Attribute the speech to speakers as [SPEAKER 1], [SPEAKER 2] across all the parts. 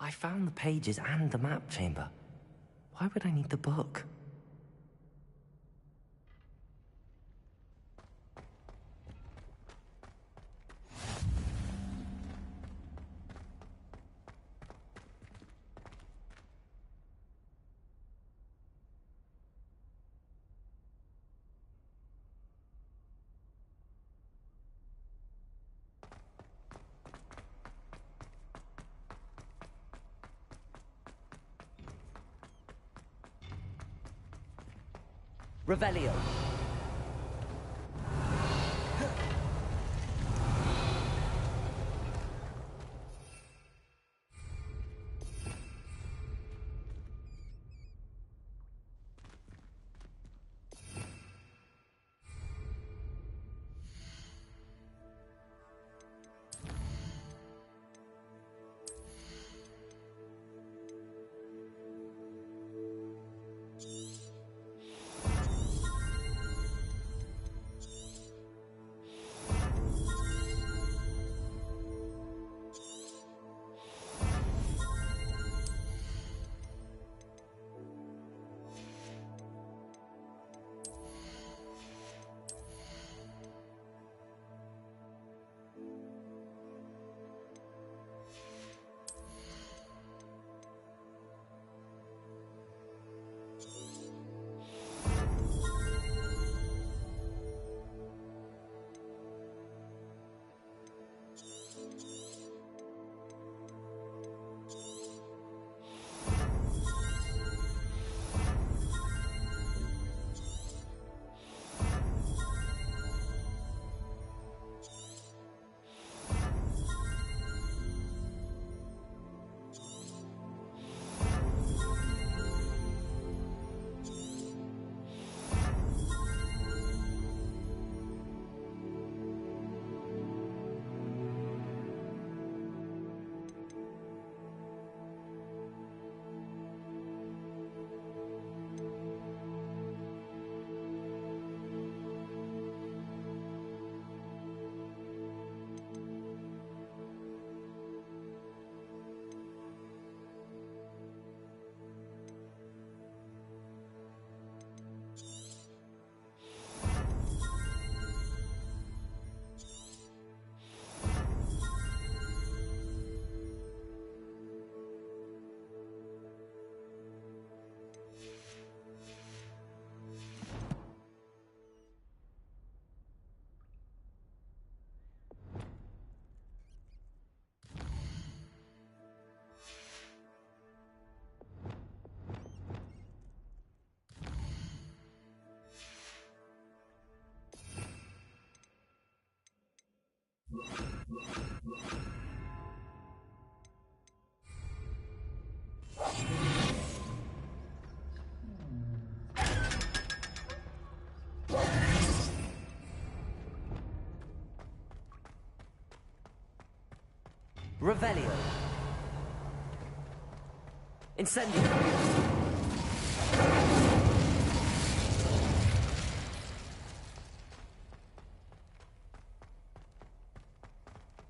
[SPEAKER 1] I found the pages and the map chamber. Why would I need the book? Revelio. Revelio. Incendio.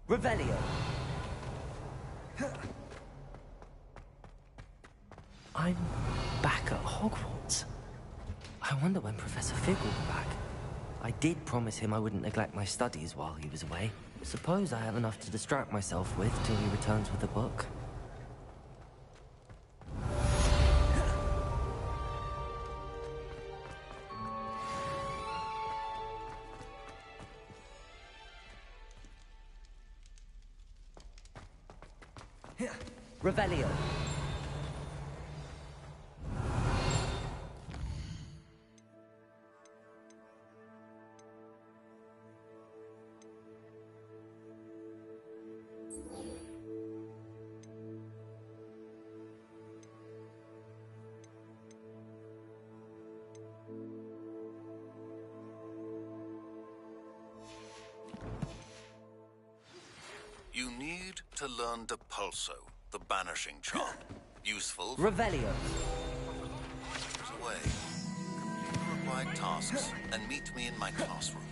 [SPEAKER 1] Revelio. I'm back at Hogwarts. I wonder when Professor Fig will be back. I did promise him I wouldn't neglect my studies while he was away. Suppose I have enough to distract myself with till he returns with a book. Revelio.
[SPEAKER 2] You need to learn Depulso, the banishing charm. Useful.
[SPEAKER 1] Revelio.
[SPEAKER 2] Away. Complete the required tasks and meet me in my classroom.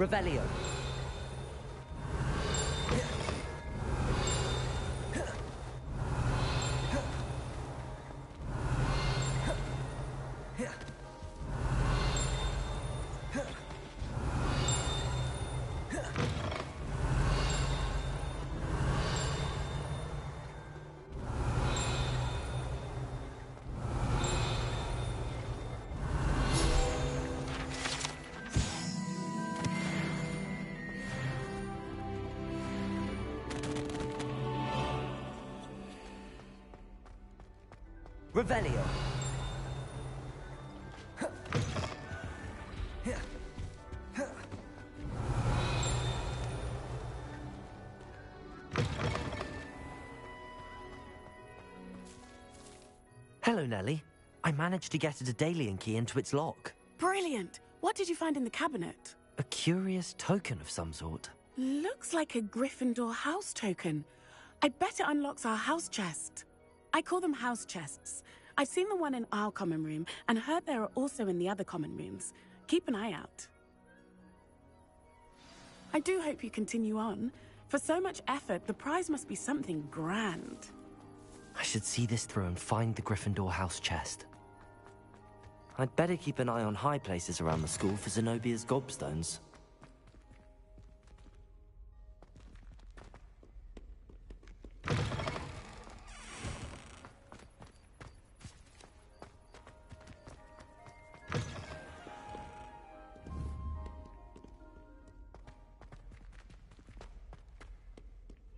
[SPEAKER 1] Revelio. Revelio. Hello, Nellie. I managed to get a Daedalian key into its lock.
[SPEAKER 3] Brilliant! What did you find in the cabinet?
[SPEAKER 1] A curious token of some sort.
[SPEAKER 3] Looks like a Gryffindor house token. I bet it unlocks our house chest. I call them house chests. I've seen the one in our common room and heard there are also in the other common rooms. Keep an eye out. I do hope you continue on. For so much effort, the prize must be something grand.
[SPEAKER 1] I should see this through and find the Gryffindor house chest. I'd better keep an eye on high places around the school for Zenobia's gobstones.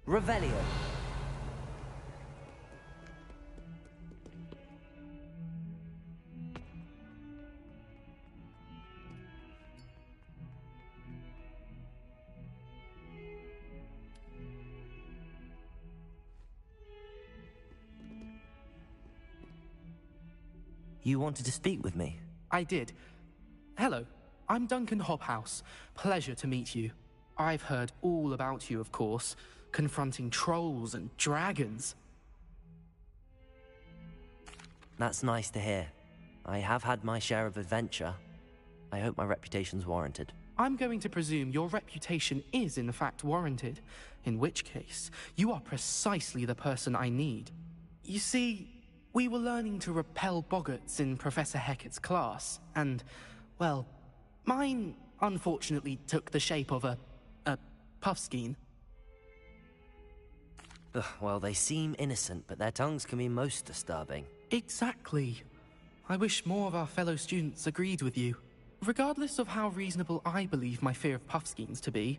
[SPEAKER 1] Revelio. You wanted to speak with me?
[SPEAKER 4] I did. Hello, I'm Duncan Hobhouse. Pleasure to meet you. I've heard all about you, of course, confronting trolls and dragons.
[SPEAKER 1] That's nice to hear. I have had my share of adventure. I hope my reputation's warranted.
[SPEAKER 4] I'm going to presume your reputation is in fact warranted, in which case, you are precisely the person I need. You see, we were learning to repel boggarts in Professor Hecat's class, and, well, mine unfortunately took the shape of a puffskein.
[SPEAKER 1] Ugh, well, they seem innocent, but their tongues can be most disturbing.
[SPEAKER 4] Exactly. I wish more of our fellow students agreed with you. Regardless of how reasonable I believe my fear of puffskeins to be,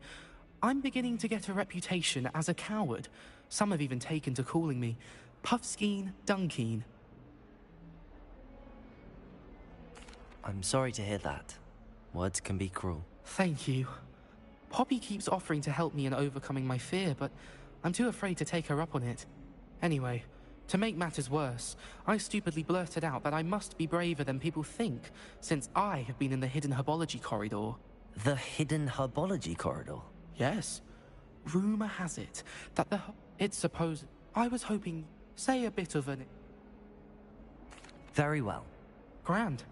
[SPEAKER 4] I'm beginning to get a reputation as a coward. Some have even taken to calling me Puffskein Dunkeen.
[SPEAKER 1] I'm sorry to hear that. Words can be cruel.
[SPEAKER 4] Thank you. Poppy keeps offering to help me in overcoming my fear, but I'm too afraid to take her up on it. Anyway, to make matters worse, I stupidly blurted out that I must be braver than people think, since I have been in the hidden herbology corridor.
[SPEAKER 1] The hidden herbology corridor?
[SPEAKER 4] Yes. Rumor has it that it's supposed... I was hoping, say a bit of an...
[SPEAKER 1] Very well.
[SPEAKER 4] Grand.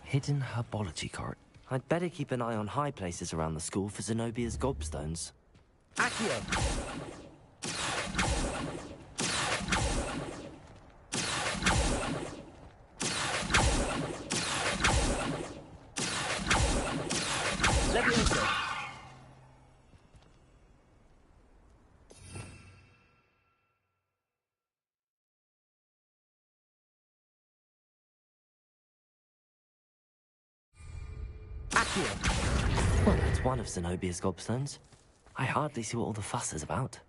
[SPEAKER 1] Hidden herbology corridor. I'd better keep an eye on high places around the school for Zenobia's gobstones. Accio! Levioso! Accio! Accio! Well, that's one of Zenobia's gobstones. I hardly see what all the fuss is about.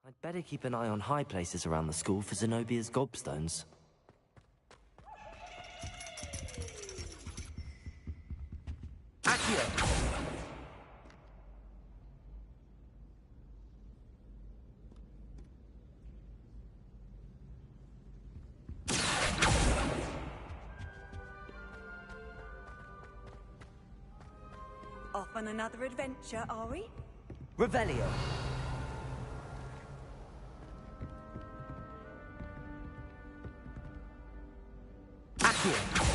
[SPEAKER 1] I'd better keep an eye on high places around the school for Zenobia's gobstones. Accio!
[SPEAKER 5] Off on another adventure, are we?
[SPEAKER 1] Revelio! Accio!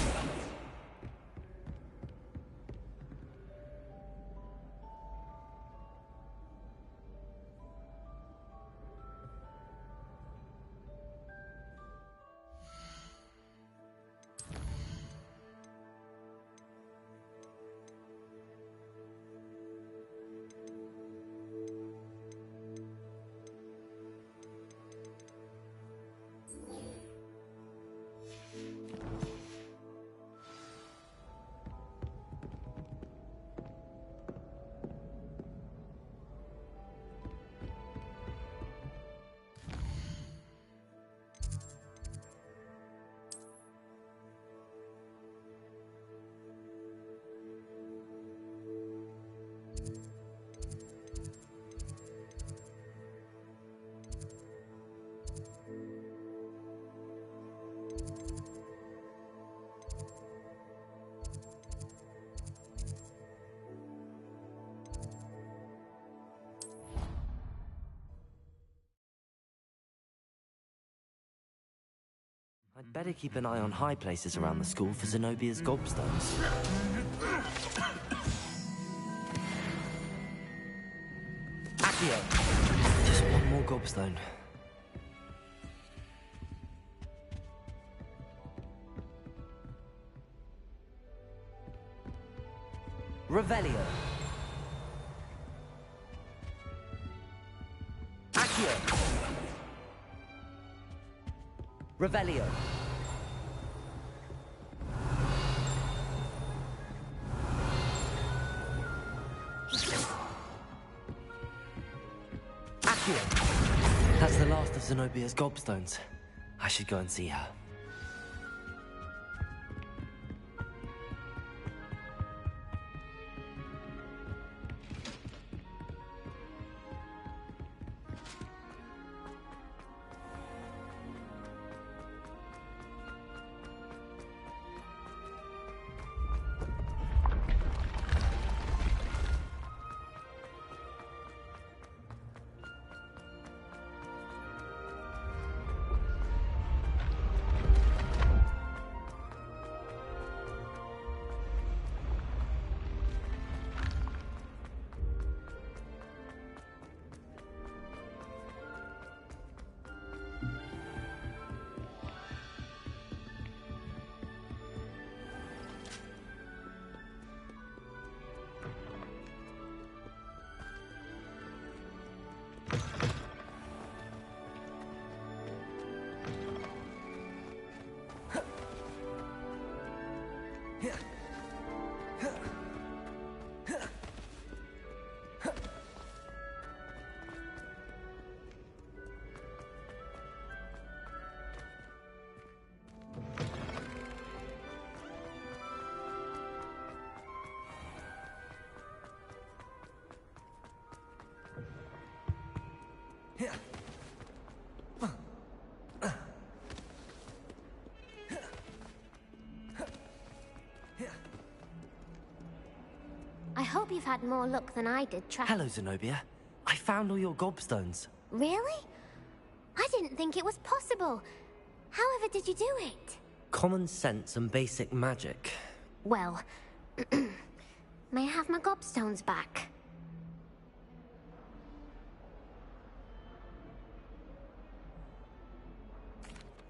[SPEAKER 1] I'd better keep an eye on high places around the school for Zenobia's gobstones. Accio! Just one more gobstone. Revelio! Accio! Revelio! Accio! That's the last of Zenobia's gobstones. I should go and see her.
[SPEAKER 6] hope you've had more luck than I did
[SPEAKER 1] Hello, Zenobia. I found all your gobstones.
[SPEAKER 6] Really? I didn't think it was possible. However did you do it?
[SPEAKER 1] Common sense and basic magic.
[SPEAKER 6] Well, may I have my gobstones back?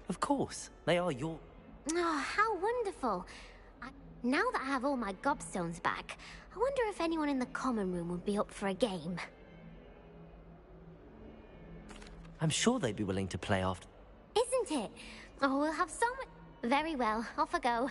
[SPEAKER 1] Of course. They are your...
[SPEAKER 6] Oh, how wonderful. Now that I have all my gobstones back, I wonder if anyone in the common room would be up for a game.
[SPEAKER 1] I'm sure they'd be willing to play after...
[SPEAKER 6] Isn't it? Oh, we'll have so much... Very well, off I go.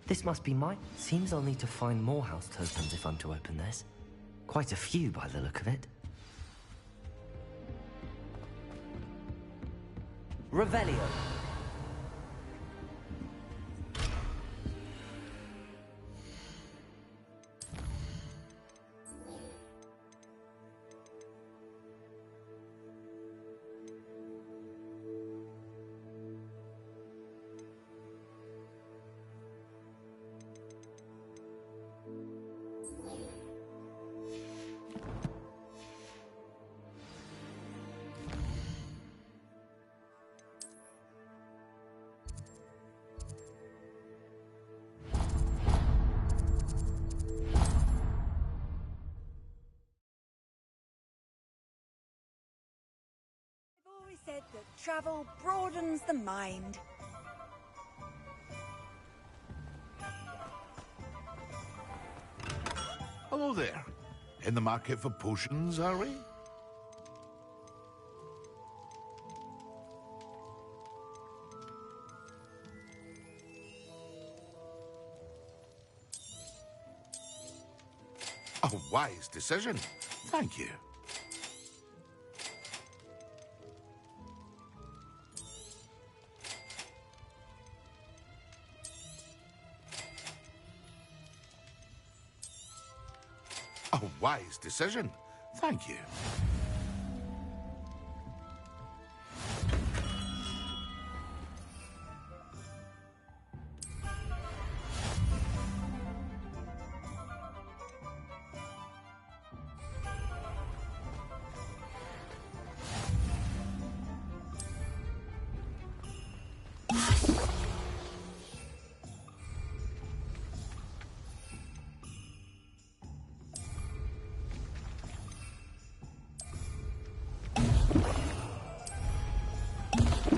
[SPEAKER 1] This must be mine. Seems I'll need to find more house tokens if I'm to open this. Quite a few by the look of it. Revelio.
[SPEAKER 5] Said that travel broadens the mind.
[SPEAKER 7] Hello there. In the market for potions, are we? A wise decision. Thank you. A wise decision. Thank you.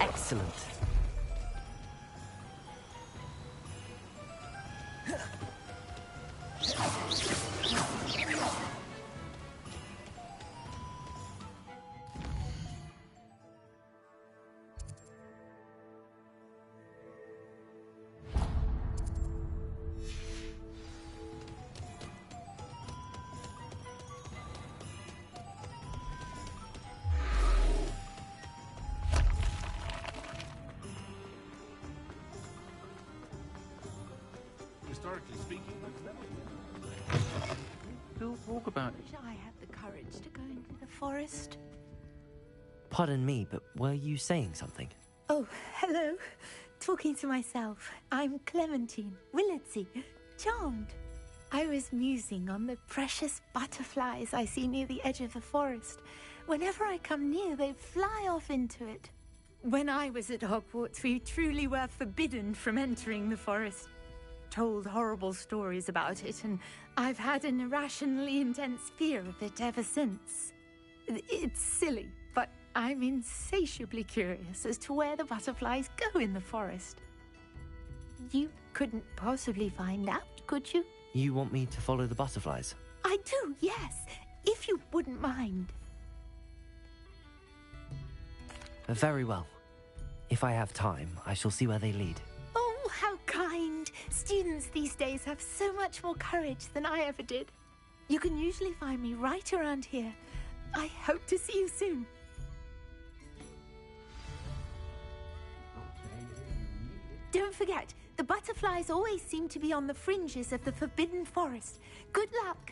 [SPEAKER 1] Excellent.
[SPEAKER 7] Historically speaking,
[SPEAKER 8] We'll talk about it.
[SPEAKER 9] Wish I had the courage to go into the forest.
[SPEAKER 1] Pardon me, but were you saying something?
[SPEAKER 9] Oh, hello. Talking to myself. I'm Clementine Willardsey. Charmed. I was musing on the precious butterflies I see near the edge of the forest. Whenever I come near, they fly off into it. When I was at Hogwarts, we truly were forbidden from entering the forest. Told horrible stories about it, and I've had an irrationally intense fear of it ever since. It's silly, but I'm insatiably curious as to where the butterflies go in the forest. You couldn't possibly find out, could you?
[SPEAKER 1] You want me to follow the butterflies?
[SPEAKER 9] I do, yes, if you wouldn't mind.
[SPEAKER 1] Very well. If I have time, I shall see where they lead.
[SPEAKER 9] Oh, how kind. Students these days have so much more courage than I ever did. You can usually find me right around here. I hope to see you soon. Don't forget, the butterflies always seem to be on the fringes of the Forbidden Forest. Good luck.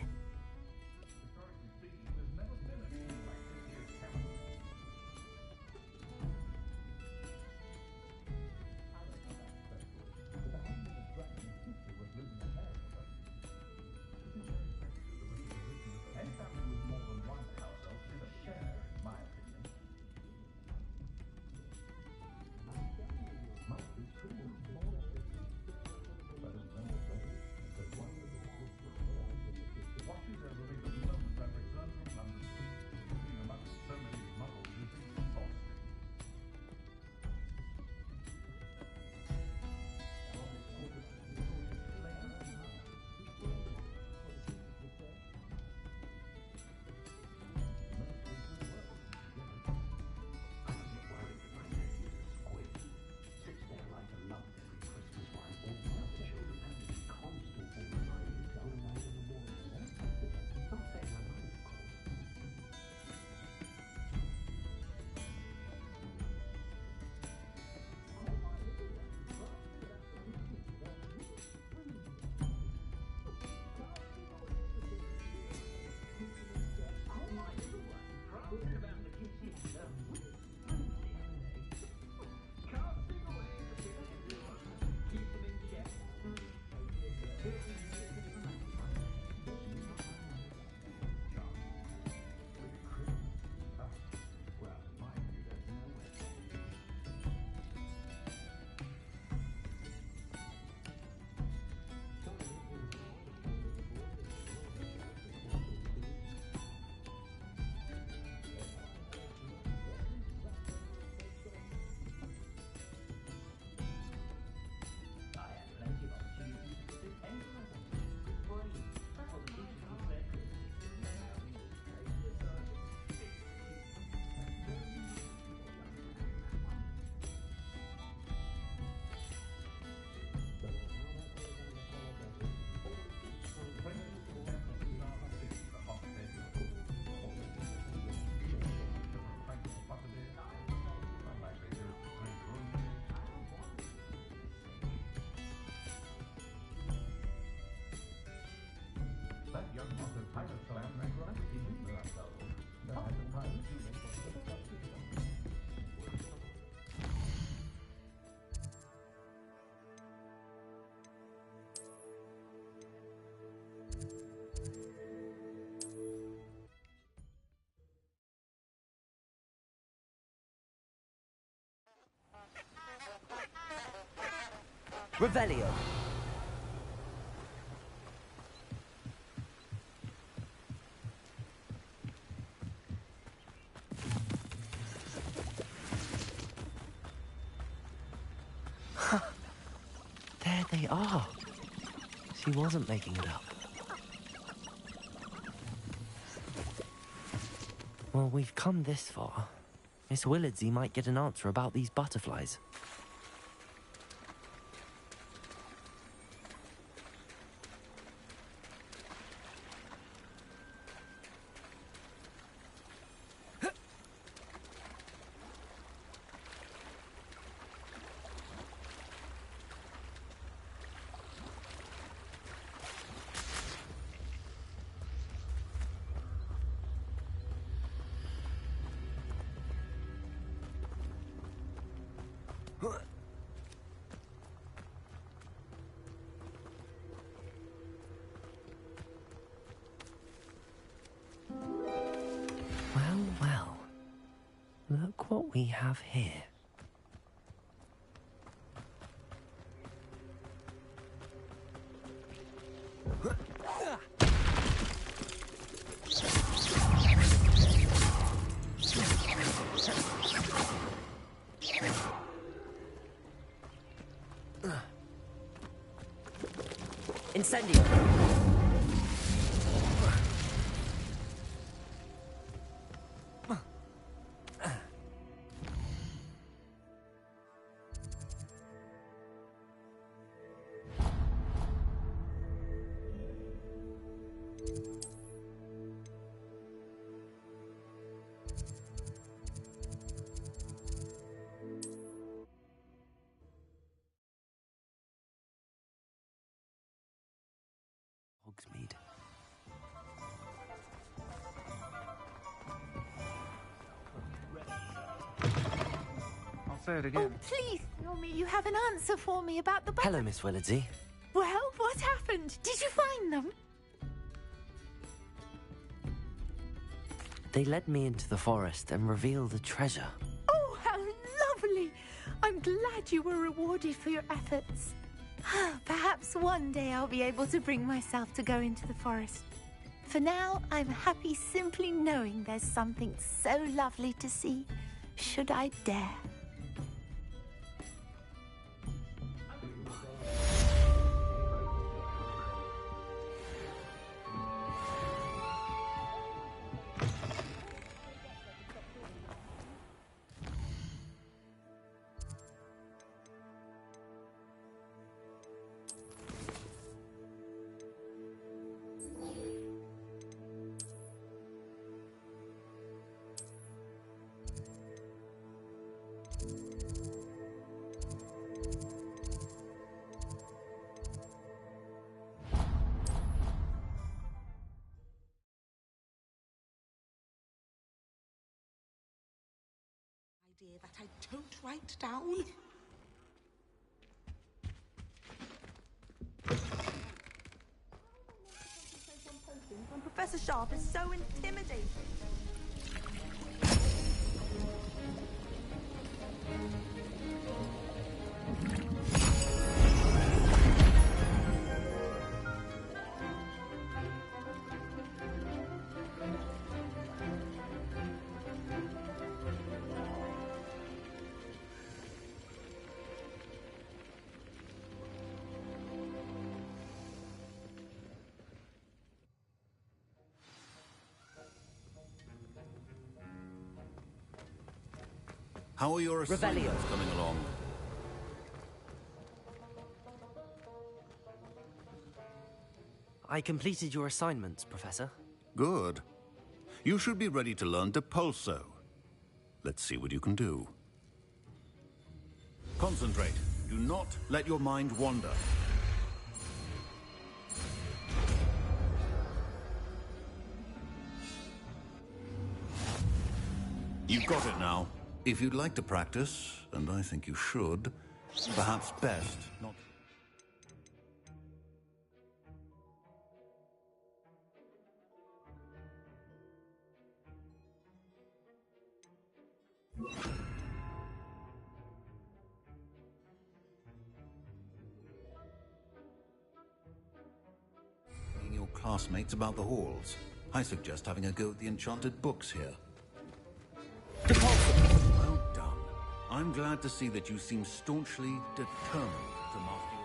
[SPEAKER 1] Revelio. There they are. She wasn't making it up. Well, we've come this far. Miss Willardsey might get an answer about these butterflies. Look what we have here. Incendio! Hogsmeade.
[SPEAKER 8] I'll say it again.
[SPEAKER 9] Oh, please tell me you have an answer for me about the
[SPEAKER 1] Hello, Miss Willardsey.
[SPEAKER 9] Well, what happened? Did you find them?
[SPEAKER 1] They led me into the forest and revealed a treasure.
[SPEAKER 9] Oh, how lovely! I'm glad you were rewarded for your efforts. Perhaps one day I'll be able to bring myself to go into the forest. For now, I'm happy simply knowing there's something so lovely to see, should I dare.
[SPEAKER 10] Idea that I don't write down. When Professor Sharp is so intimidating.
[SPEAKER 2] How are your assignments coming along?
[SPEAKER 1] I completed your assignments, Professor.
[SPEAKER 2] Good. You should be ready to learn Depulso. Let's see what you can do. Concentrate. Do not let your mind wander. You've got it now. If you'd like to practice, and I think you should, perhaps best not... Seeing your classmates about the halls. I suggest having a go at the enchanted books here. Well done. I'm glad to see that you seem staunchly determined to master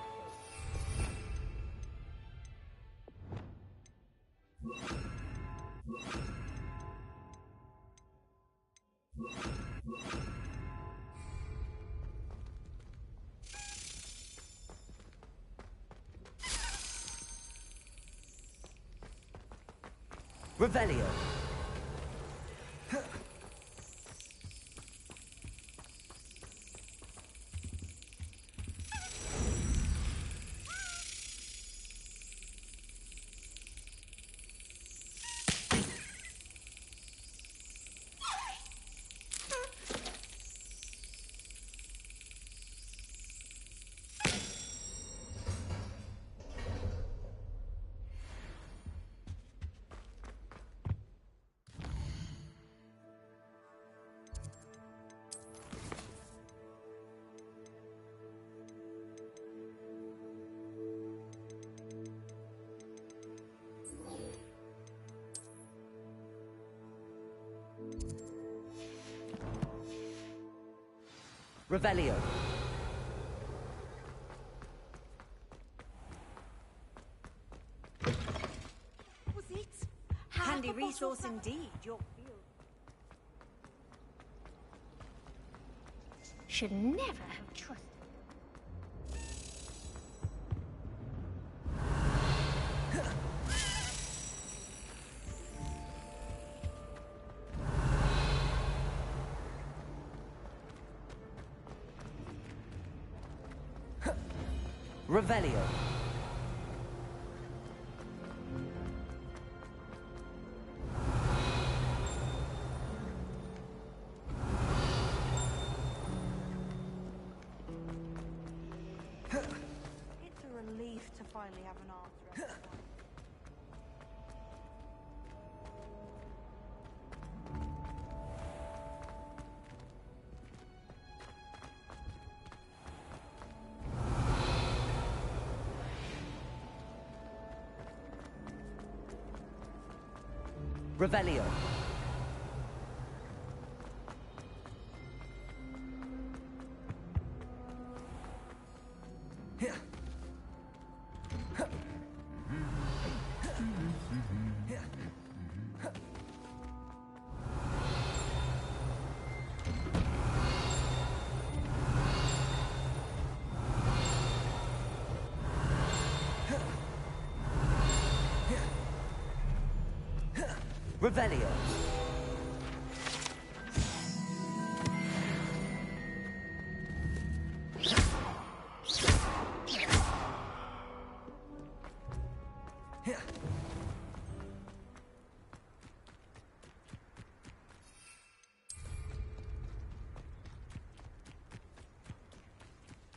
[SPEAKER 2] your...
[SPEAKER 1] Revelio. Revelio.
[SPEAKER 5] Was it? Handy resource indeed. Your field.
[SPEAKER 6] Should never have trusted.
[SPEAKER 1] Revelio.
[SPEAKER 10] It's a relief to finally have an answer.
[SPEAKER 1] Revelio. Revelio.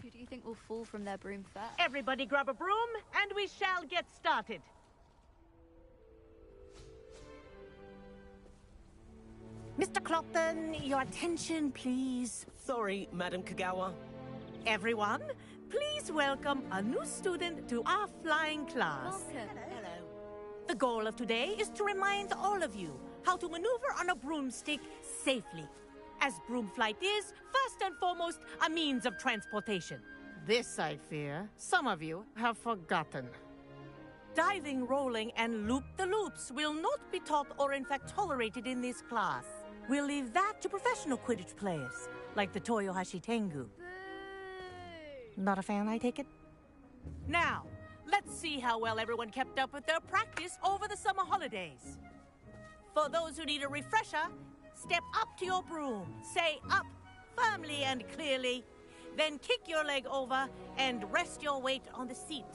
[SPEAKER 11] Who do you think will fall from their broom first?
[SPEAKER 12] Everybody grab a broom, and we shall get started. Mr. Clopton, your attention, please.
[SPEAKER 13] Sorry, Madam Kagawa.
[SPEAKER 12] Everyone, please welcome a new student to our flying class.
[SPEAKER 11] Welcome.
[SPEAKER 12] Hello. The goal of today is to remind all of you how to maneuver on a broomstick safely, as broom flight is, first and foremost, a means of transportation. This, I fear, some of you have forgotten. Diving, rolling, and loop-the-loops will not be taught or in fact tolerated in this class. We'll leave that to professional Quidditch players, like the Toyohashi Tengu. Not a fan, I take it? Now, let's see how well everyone kept up with their practice over the summer holidays. For those who need a refresher, step up to your broom, say up firmly and clearly, then kick your leg over and rest your weight on the seat.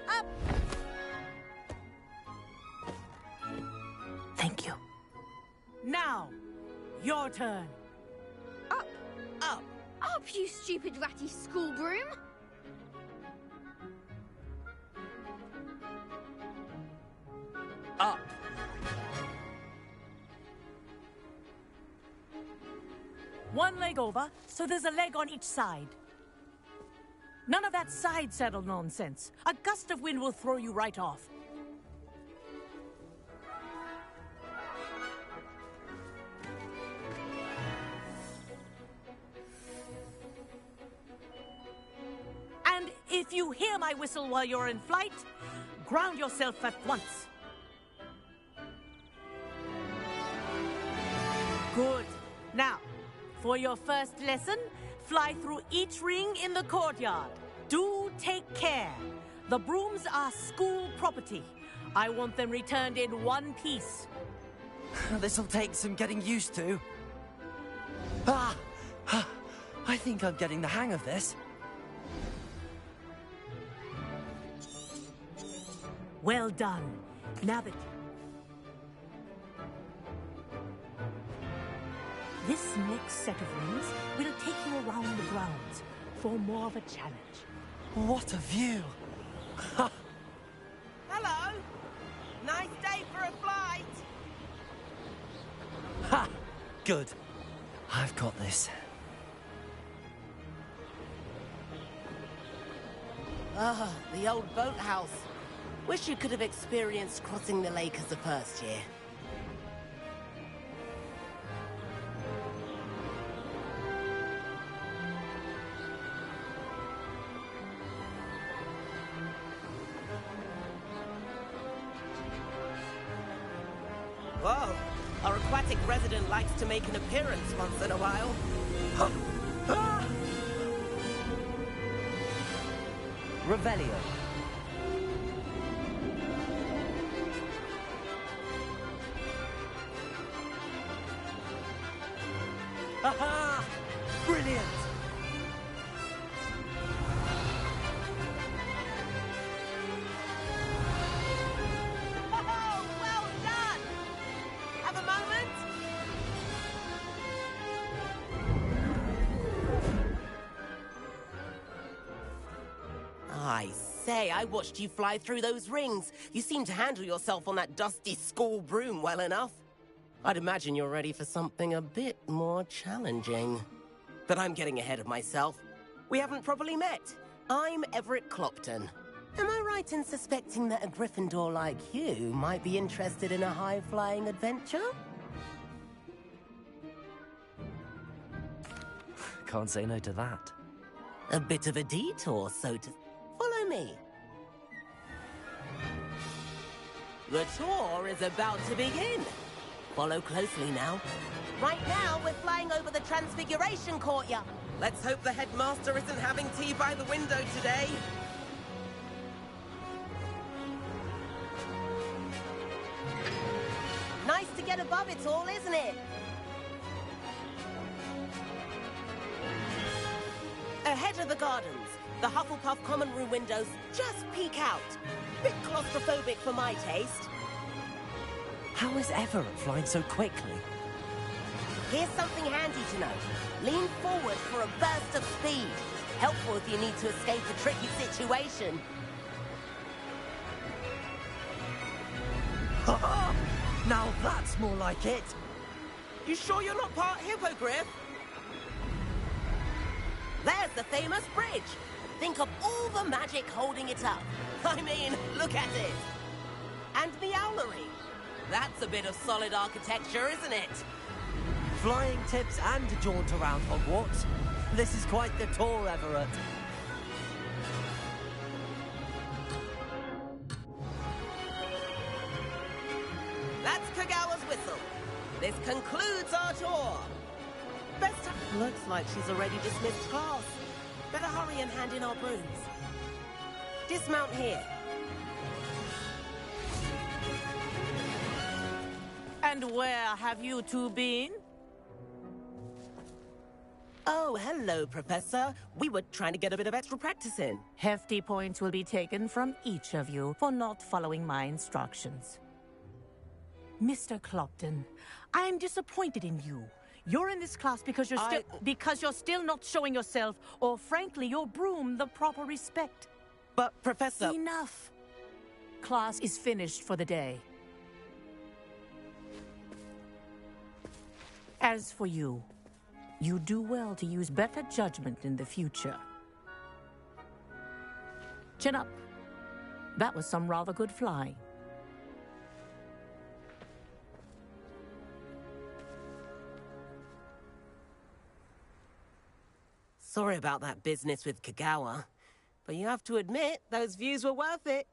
[SPEAKER 12] Up! Thank you. Now, your turn.
[SPEAKER 11] Up!
[SPEAKER 12] Up!
[SPEAKER 11] Up, you stupid ratty school broom!
[SPEAKER 1] Up.
[SPEAKER 12] One leg over, so there's a leg on each side. None of that side saddle nonsense. A gust of wind will throw you right off. And if you hear my whistle while you're in flight, ground yourself at once. Good. Now, for your first lesson, fly through each ring in the courtyard. Do take care. The brooms are school property. I want them returned in one piece.
[SPEAKER 1] This'll take some getting used to. I think I'm getting the hang of this.
[SPEAKER 12] Well done. Now that... This next set of rings will take you around the grounds for more of a challenge.
[SPEAKER 1] What a view!
[SPEAKER 13] Hello! Nice day for a flight!
[SPEAKER 1] Ha! Good. I've got this.
[SPEAKER 13] Ah, the old boathouse. Wish you could have experienced crossing the lake as a first year. Whoa, our aquatic resident likes to make an appearance once in a while.
[SPEAKER 1] Revelio. Aha! Brilliant!
[SPEAKER 13] Oh, well done! Have a moment? I say, I watched you fly through those rings. You seem to handle yourself on that dusty school broom well enough. I'd imagine you're ready for something a bit more challenging. But I'm getting ahead of myself. We haven't properly met. I'm Everett Clopton. Am I right in suspecting that a Gryffindor like you might be interested in a high-flying adventure?
[SPEAKER 1] Can't say no to that.
[SPEAKER 13] A bit of a detour, so to... Follow me. The tour is about to begin. Follow closely now. Right now, we're flying over the Transfiguration Courtyard. Let's hope the headmaster isn't having tea by the window today. Nice to get above it all, isn't it? Ahead of the gardens, the Hufflepuff common room windows just peek out. Bit claustrophobic for my taste.
[SPEAKER 1] How is Everett flying so quickly?
[SPEAKER 13] Here's something handy to know. Lean forward for a burst of speed. Helpful if you need to escape a tricky situation.
[SPEAKER 1] Now that's more like it.
[SPEAKER 13] You sure you're not part hippogriff? There's the famous bridge. Think of all the magic holding it up. I mean, look at it. And the owlery. That's a bit of solid architecture, isn't it?
[SPEAKER 1] Flying tips and a jaunt around Hogwarts. This is quite the tour, Everett.
[SPEAKER 13] That's Kagawa's whistle. This concludes our tour. Best time. Looks like she's already dismissed class. Better hurry and hand in our brooms. Dismount here.
[SPEAKER 12] And where have you two been?
[SPEAKER 13] Oh, hello, Professor. We were trying to get a bit of extra practice in.
[SPEAKER 12] Hefty points will be taken from each of you for not following my instructions. Mr. Clopton, I am disappointed in you. You're in this class because you're still not showing yourself, or frankly, your broom the proper respect.
[SPEAKER 13] But, Professor...
[SPEAKER 12] Enough. Class is finished for the day. As for you, you do well to use better judgment in the future. Chin up. That was some rather good flying.
[SPEAKER 13] Sorry about that business with Kagawa, but you have to admit, those views were worth it.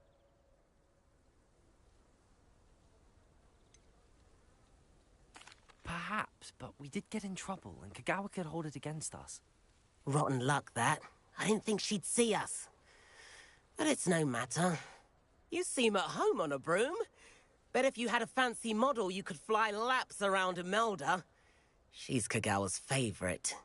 [SPEAKER 1] Perhaps, but we did get in trouble, and Kagawa could hold it against us.
[SPEAKER 13] Rotten luck, that. I didn't think she'd see us. But it's no matter. You seem at home on a broom. Bet if you had a fancy model, you could fly laps around Imelda. She's Kagawa's favorite.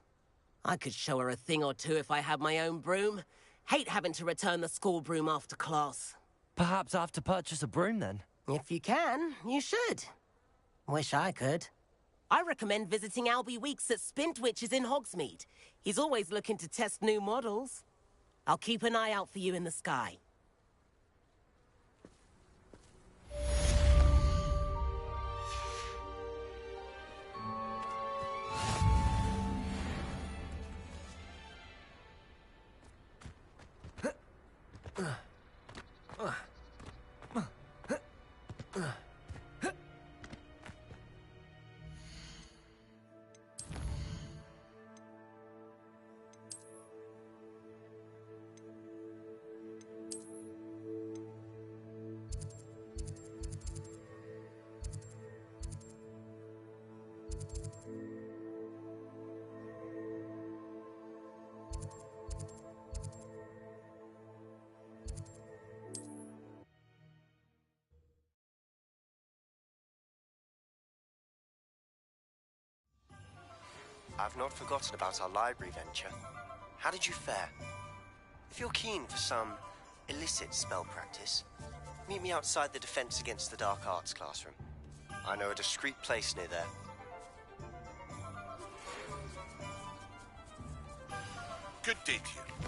[SPEAKER 13] I could show her a thing or two if I had my own broom. Hate having to return the school broom after class.
[SPEAKER 1] Perhaps I have to purchase a broom, then?
[SPEAKER 13] If you can, you should. Wish I could. I recommend visiting Albie Weeks at Spintwitches in Hogsmeade. He's always looking to test new models. I'll keep an eye out for you in the sky.
[SPEAKER 14] I've not forgotten about our library venture. How did you fare? If you're keen for some illicit spell practice, meet me outside the Defense Against the Dark Arts classroom. I know a discreet place near there.
[SPEAKER 7] Good day to you.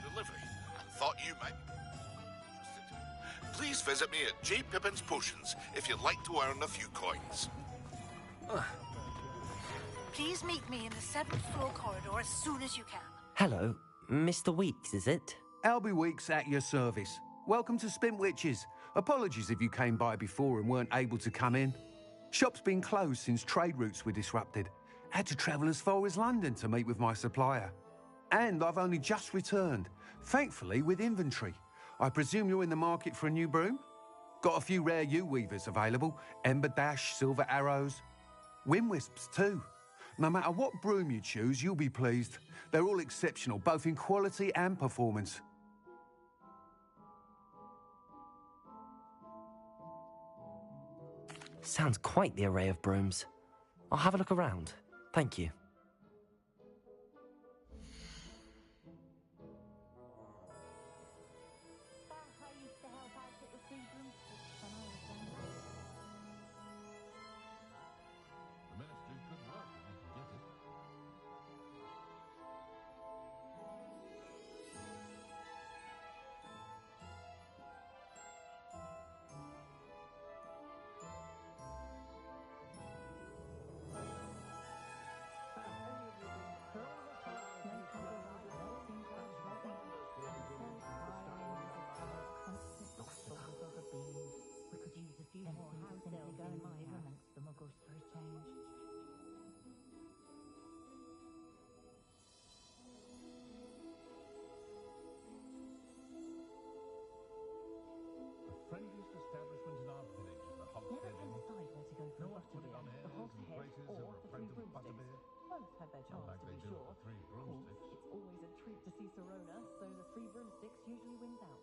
[SPEAKER 7] Delivery. Thought you might be interested. Please visit me at J. Pippin's Potions if you'd like to earn a few coins.
[SPEAKER 10] Please meet me in the 7th floor corridor as soon as you can.
[SPEAKER 1] Hello, Mr. Weeks, is it?
[SPEAKER 15] Albie Weeks at your service. Welcome to Spintwitches. Apologies if you came by before and weren't able to come in. Shop's been closed since trade routes were disrupted. Had to travel as far as London to meet with my supplier. And I've only just returned, thankfully with inventory. I presume you're in the market for a new broom? Got a few rare yew-weavers available. Ember Dash, Silver Arrows. Wind Wisps too. No matter what broom you choose, you'll be pleased. They're all exceptional, both in quality and performance.
[SPEAKER 1] Sounds quite the array of brooms. I'll have a look around. Thank you.
[SPEAKER 16] Friendliest establishment in our village is the Hogwarts Legacy. No one put it on airs and praises of a friend of Butterbeer.
[SPEAKER 17] Both had their chance,
[SPEAKER 16] Like
[SPEAKER 17] to
[SPEAKER 16] they
[SPEAKER 17] be
[SPEAKER 16] do
[SPEAKER 17] sure.
[SPEAKER 16] with the three broomsticks.
[SPEAKER 17] It's always a treat to see Serona, so the Three Broomsticks usually wins out.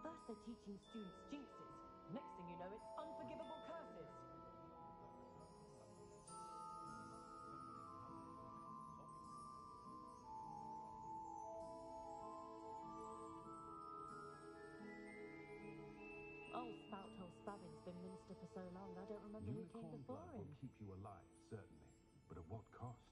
[SPEAKER 17] First they're teaching students jinxes. Next thing you know, it's unforgivable curses. Old Spout-Hole Spavin's been minister for so long, I don't remember who came
[SPEAKER 16] Unicorn
[SPEAKER 17] before
[SPEAKER 16] blood
[SPEAKER 17] him.
[SPEAKER 16] will keep you alive, certainly. But at what cost?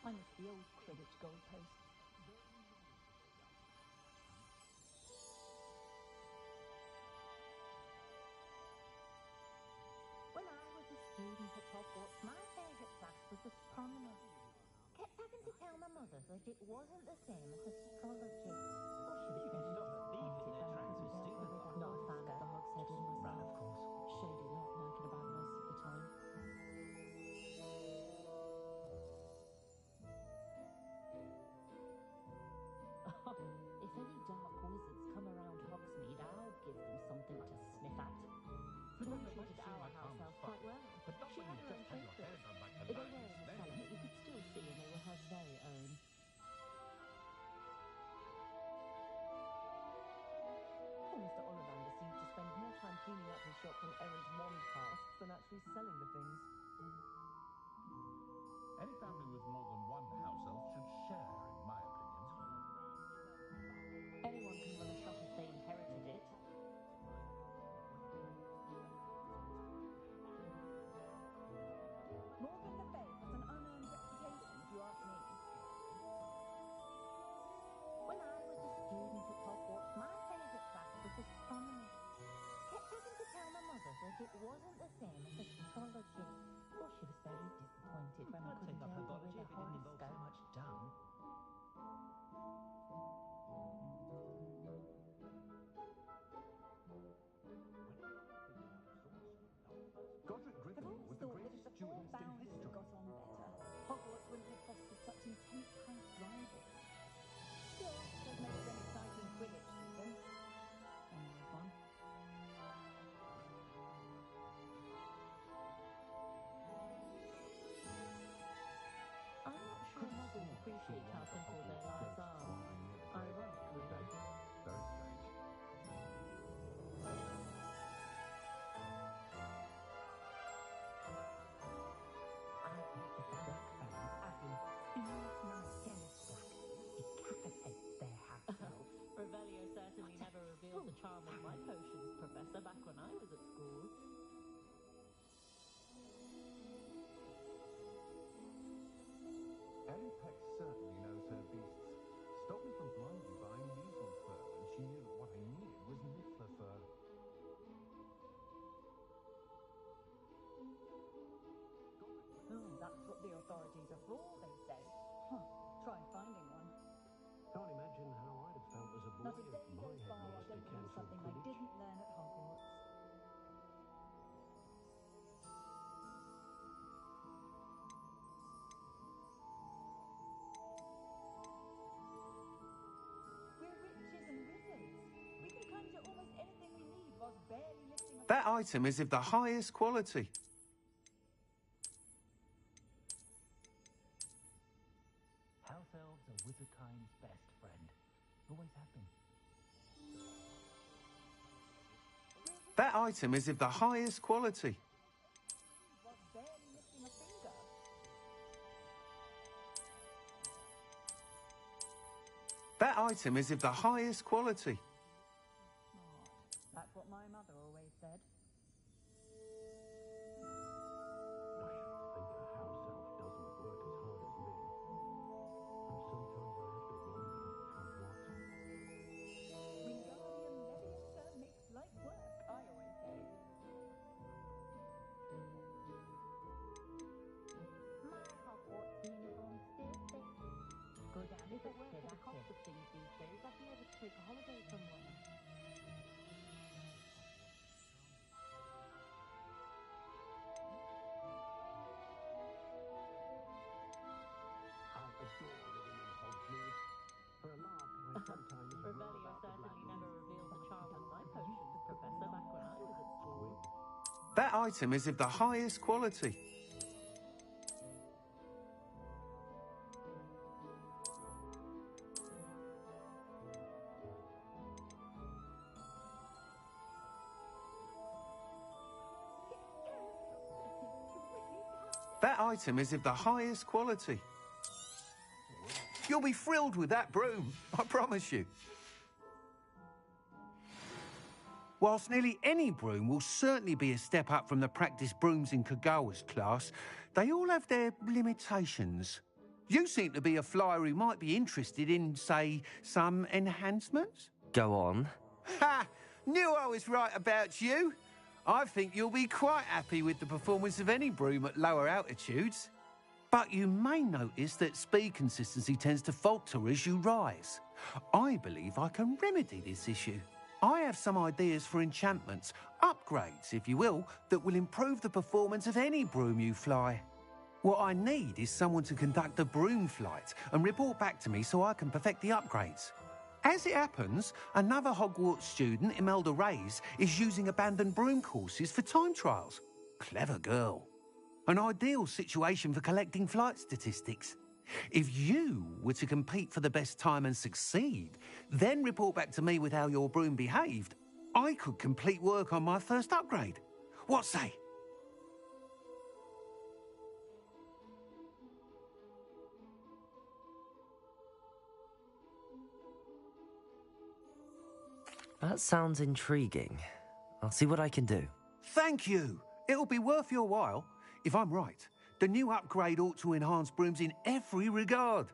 [SPEAKER 17] I miss the old Quidditch goalposts. When I was a student at Hogwarts, my favourite class was astronomy. Kept having to tell my mother that it wasn't the same as astrology. Or she was very disappointed when I couldn't get with it. Not a fan of the Hogshead in myself. Of course. Shady lot lurking about most of the time. If any dark wizards come around Hogsmeade, I'll give them something to sniff at. Mum treated our house elf quite well. She had her own favourites. They were in the cellar, but you could still see and they were her very own. Poor Mr. Ollivander seems to spend more time cleaning up his shop from errant wand casts than actually selling the things.
[SPEAKER 16] Any family with more than one house elf should share, in my opinion.
[SPEAKER 17] Anyone can run a shop if they inherited it. Morgan the Babe has an unearned reputation, if you ask me. When I was a student at Hogwarts, my favourite class was astronomy. Kept having to tell my mother that it wasn't the same as astrology. Well, she was very disappointed when I couldn't get with a horoscope. appreciate how simple their lives are. Ironically.
[SPEAKER 16] Very strange.
[SPEAKER 17] Revelio certainly never revealed the charm of my potions, Professor, back when I was at school.
[SPEAKER 16] Ellie Peck certainly knows her beasts. Stopped me from blindly buying weasel fur when she knew that what I needed was niffler fur.
[SPEAKER 10] That's what the authorities are for, they say. Huh. Try finding one.
[SPEAKER 16] Can't imagine how I'd have felt as a boy
[SPEAKER 10] Not a
[SPEAKER 16] if
[SPEAKER 10] day
[SPEAKER 16] my
[SPEAKER 10] goes by I
[SPEAKER 16] headmaster
[SPEAKER 10] don't do
[SPEAKER 16] cancelled
[SPEAKER 10] something I
[SPEAKER 16] Quidditch.
[SPEAKER 10] didn't learn at Hogwarts. We're witches and wizards. We can conjure almost anything we need whilst barely lifting a...
[SPEAKER 15] That item is of the highest quality.
[SPEAKER 18] House elves are wizardkind's best friend. Always have been.
[SPEAKER 15] That item is of the highest quality.
[SPEAKER 10] Whilst barely lifting a finger.
[SPEAKER 15] That item is of the highest quality.
[SPEAKER 10] That's what my mother always said.
[SPEAKER 16] I should think a house elf doesn't work as hard as me. And sometimes I have to wonder for what.
[SPEAKER 10] Wingardium Leviosa makes light work, I always say.
[SPEAKER 17] My Hogwarts uniform still fits. Good and
[SPEAKER 10] If it weren't
[SPEAKER 17] effective,
[SPEAKER 10] for the cost
[SPEAKER 17] active.
[SPEAKER 10] of things these days, I'd be able to take a holiday somewhere.
[SPEAKER 16] I adore living in Hogsmeade. For a lark, I sometimes roam
[SPEAKER 10] Revelio
[SPEAKER 16] about the
[SPEAKER 10] certainly
[SPEAKER 16] Black
[SPEAKER 10] never revealed the charm of my potions, Professor, back when I was at school.
[SPEAKER 15] That item is of the highest quality. That item is of the highest quality. You'll be thrilled with that broom, I promise you. Whilst nearly any broom will certainly be a step up from the practice brooms in Kagawa's class, they all have their limitations. You seem to be a flyer who might be interested in, say, some enhancements?
[SPEAKER 1] Go on.
[SPEAKER 15] Ha! Knew I was right about you. I think you'll be quite happy with the performance of any broom at lower altitudes. But you may notice that speed consistency tends to falter as you rise. I believe I can remedy this issue. I have some ideas for enchantments, upgrades, if you will, that will improve the performance of any broom you fly. What I need is someone to conduct a broom flight and report back to me so I can perfect the upgrades. As it happens, another Hogwarts student, Imelda Reyes, is using abandoned broom courses for time trials. Clever girl. An ideal situation for collecting flight statistics. If you were to compete for the best time and succeed, then report back to me with how your broom behaved, I could complete work on my first upgrade. What say?
[SPEAKER 1] That sounds intriguing. I'll see what I can do.
[SPEAKER 15] Thank you. It'll be worth your while. If I'm right, the new upgrade ought to enhance brooms in every regard.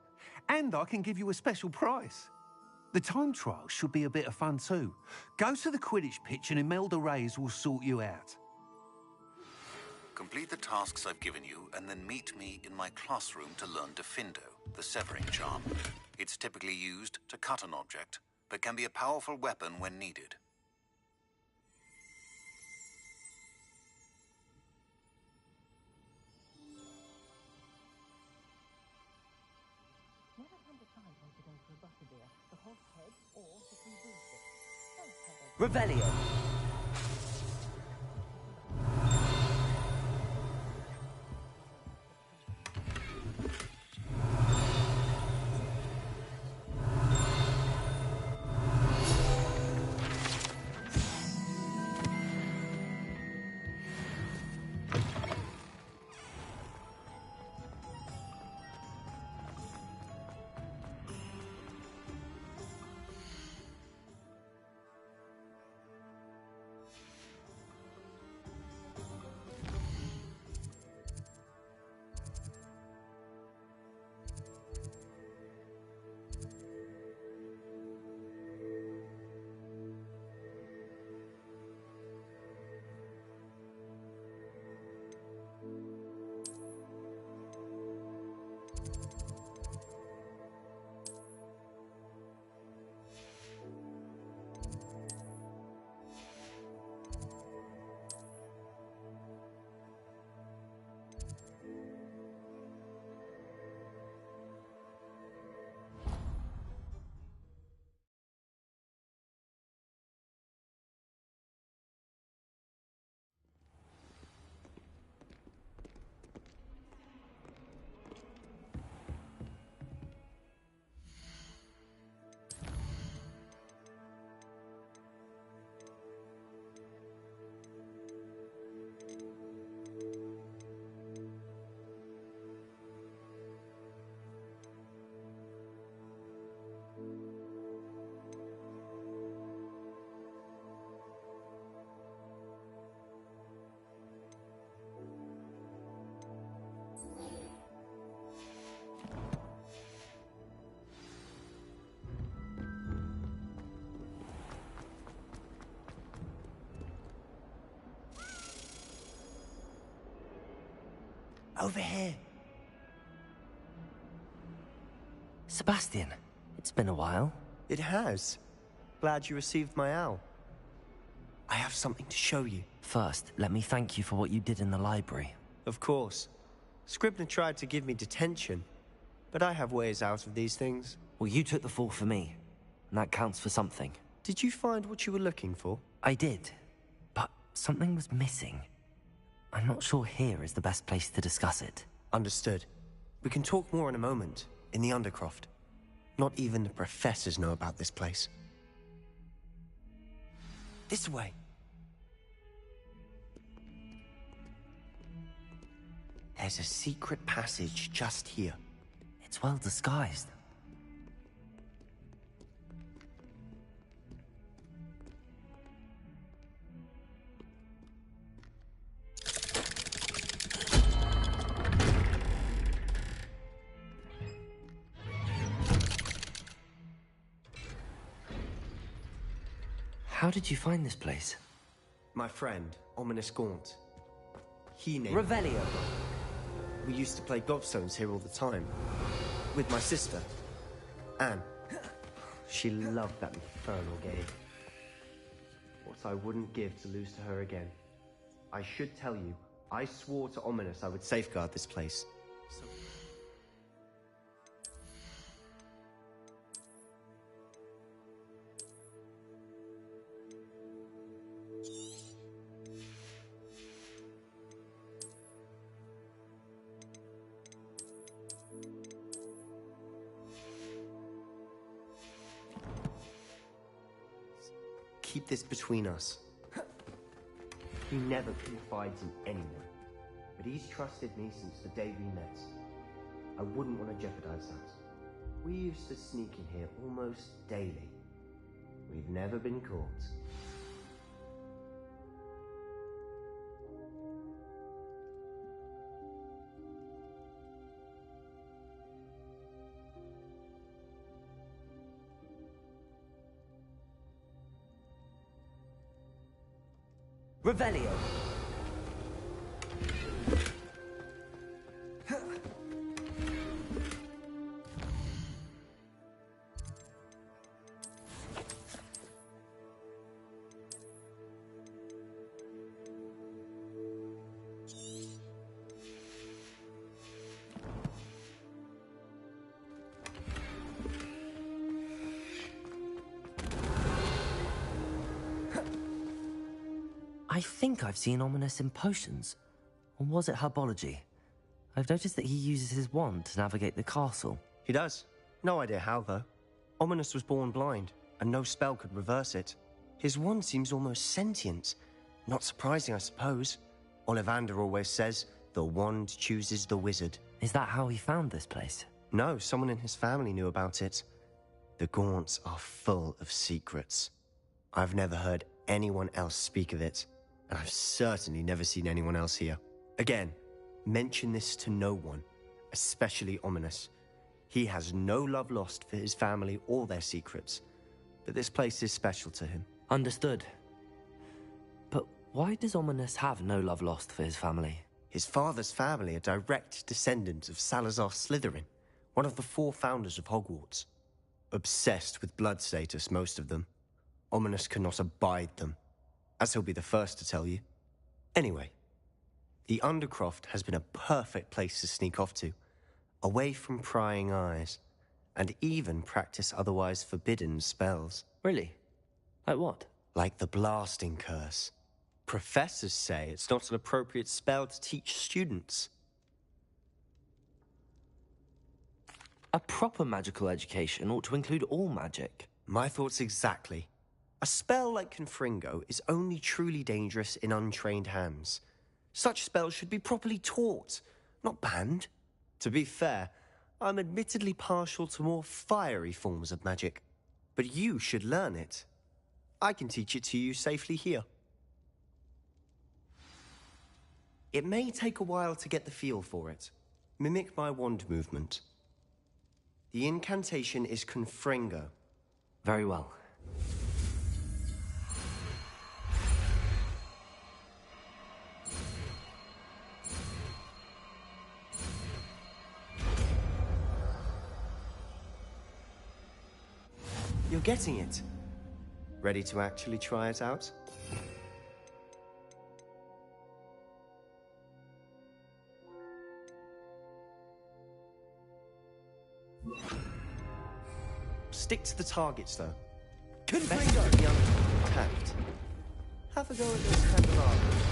[SPEAKER 15] And I can give you a special price. The time trial should be a bit of fun too. Go to the Quidditch pitch and Imelda Reyes will sort you out.
[SPEAKER 2] Complete the tasks I've given you and then meet me in my classroom to learn Diffindo, the severing charm. It's typically used to cut an object, but can be a powerful weapon when needed.
[SPEAKER 17] Never can decide where to go for a butterbeer, the hog's head or the three broomsticks.
[SPEAKER 1] Revelio!
[SPEAKER 14] Over here.
[SPEAKER 1] Sebastian, it's been a while.
[SPEAKER 14] It has. Glad you received my owl. I have something to show you.
[SPEAKER 1] First, let me thank you for what you did in the library.
[SPEAKER 14] Of course. Scribner tried to give me detention, but I have ways out of these things.
[SPEAKER 1] Well, you took the fall for me, and that counts for something.
[SPEAKER 14] Did you find what you were looking for?
[SPEAKER 1] I did, but something was missing. I'm not sure here is the best place to discuss it.
[SPEAKER 14] Understood. We can talk more in a moment, in the Undercroft. Not even the professors know about this place. This way. There's a secret passage just here.
[SPEAKER 1] It's well disguised. How did you find this place?
[SPEAKER 14] My friend, Ominous Gaunt. He named
[SPEAKER 1] Revelio.
[SPEAKER 14] We used to play gobstones here all the time. With my sister, Anne. She loved that infernal game. What I wouldn't give to lose to her again. I should tell you, I swore to Ominous I would safeguard this place. So keep this between us. He never confides in anyone, but he's trusted me since the day we met. I wouldn't want to jeopardize that. We used to sneak in here almost daily. We've never been caught.
[SPEAKER 1] Revelio. I think I've seen Ominous in potions. Or was it herbology? I've noticed that he uses his wand to navigate the castle.
[SPEAKER 14] He does. No idea how, though. Ominous was born blind, and no spell could reverse it. His wand seems almost sentient. Not surprising, I suppose. Ollivander always says, the wand chooses the wizard.
[SPEAKER 1] Is that how he found this place?
[SPEAKER 14] No, someone in his family knew about it. The Gaunts are full of secrets. I've never heard anyone else speak of it. And I've certainly never seen anyone else here. Again, mention this to no one, especially Ominous. He has no love lost for his family or their secrets, but this place is special to him.
[SPEAKER 1] Understood. But why does Ominous have no love lost for his family?
[SPEAKER 14] His father's family are direct descendants of Salazar Slytherin, one of the 4 founders of Hogwarts. Obsessed with blood status, most of them. Ominous cannot abide them, as he'll be the first to tell you. Anyway, the Undercroft has been a perfect place to sneak off to, away from prying eyes, and even practice otherwise forbidden spells.
[SPEAKER 1] Really? Like what?
[SPEAKER 14] Like the blasting curse. Professors say it's not an appropriate spell to teach students.
[SPEAKER 1] A proper magical education ought to include all magic.
[SPEAKER 14] My thoughts exactly. A spell like Confringo is only truly dangerous in untrained hands. Such spells should be properly taught, not banned. To be fair, I'm admittedly partial to more fiery forms of magic. But you should learn it. I can teach it to you safely here. It may take a while to get the feel for it. Mimic my wand movement. The incantation is Confringo.
[SPEAKER 1] Very well.
[SPEAKER 14] You're getting it. Ready to actually try it out? Stick to the targets, though. Confringo! Tact. Have a go at those candelabras.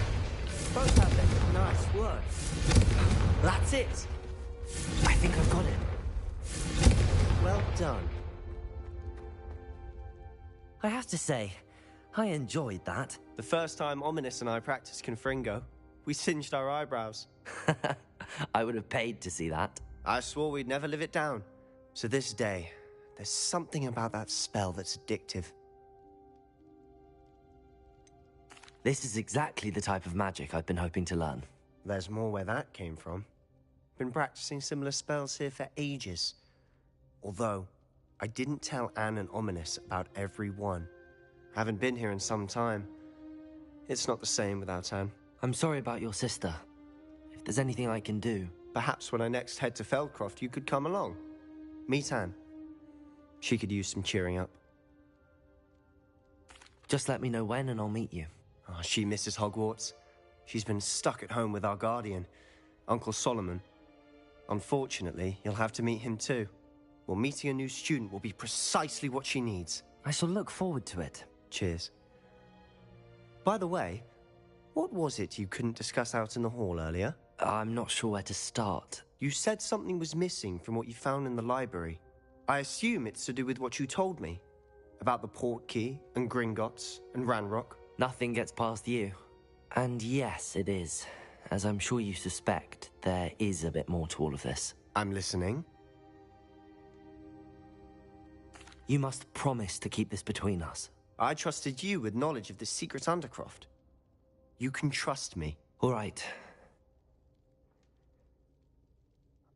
[SPEAKER 14] Both have them. Nice work. That's it.
[SPEAKER 1] I think I've got it.
[SPEAKER 14] Well done.
[SPEAKER 1] I have to say, I enjoyed that.
[SPEAKER 14] The first time Ominous and I practiced Confringo, we singed our eyebrows.
[SPEAKER 1] I would have paid to see that.
[SPEAKER 14] I swore we'd never live it down. So this day, there's something about that spell that's addictive.
[SPEAKER 1] This is exactly the type of magic I've been hoping to learn.
[SPEAKER 14] There's more where that came from. Been practicing similar spells here for ages. Although, I didn't tell Anne and Ominous about every one. Haven't been here in some time. It's not the same without Anne.
[SPEAKER 1] I'm sorry about your sister. If there's anything I can do...
[SPEAKER 14] Perhaps when I next head to Feldcroft, you could come along. Meet Anne. She could use some cheering up.
[SPEAKER 1] Just let me know when and I'll meet you.
[SPEAKER 14] Oh, she misses Hogwarts. She's been stuck at home with our guardian, Uncle Solomon. Unfortunately, you'll have to meet him too. Well, meeting a new student will be precisely what she needs.
[SPEAKER 1] I shall look forward to it.
[SPEAKER 14] Cheers. By the way, what was it you couldn't discuss out in the hall earlier?
[SPEAKER 1] I'm not sure where to start.
[SPEAKER 14] You said something was missing from what you found in the library. I assume it's to do with what you told me. About the Portkey, and Gringotts, and Ranrock.
[SPEAKER 1] Nothing gets past you. And yes, it is. As I'm sure you suspect, there is a bit more to all of this.
[SPEAKER 14] I'm listening.
[SPEAKER 1] You must promise to keep this between us.
[SPEAKER 14] I trusted you with knowledge of the secret Undercroft. You can trust me.
[SPEAKER 1] All right.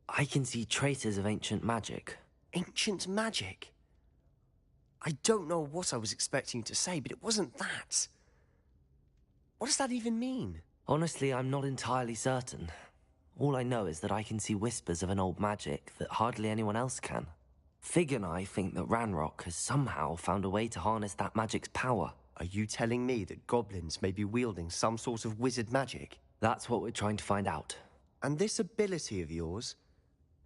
[SPEAKER 1] I can see traces of ancient magic.
[SPEAKER 14] Ancient magic? I don't know what I was expecting you to say, but it wasn't that. What does that even mean?
[SPEAKER 1] Honestly, I'm not entirely certain. All I know is that I can see whispers of an old magic that hardly anyone else can. Fig and I think that Ranrock has somehow found a way to harness that magic's power.
[SPEAKER 14] Are you telling me that goblins may be wielding some sort of wizard magic?
[SPEAKER 1] That's what we're trying to find out.
[SPEAKER 14] And this ability of yours,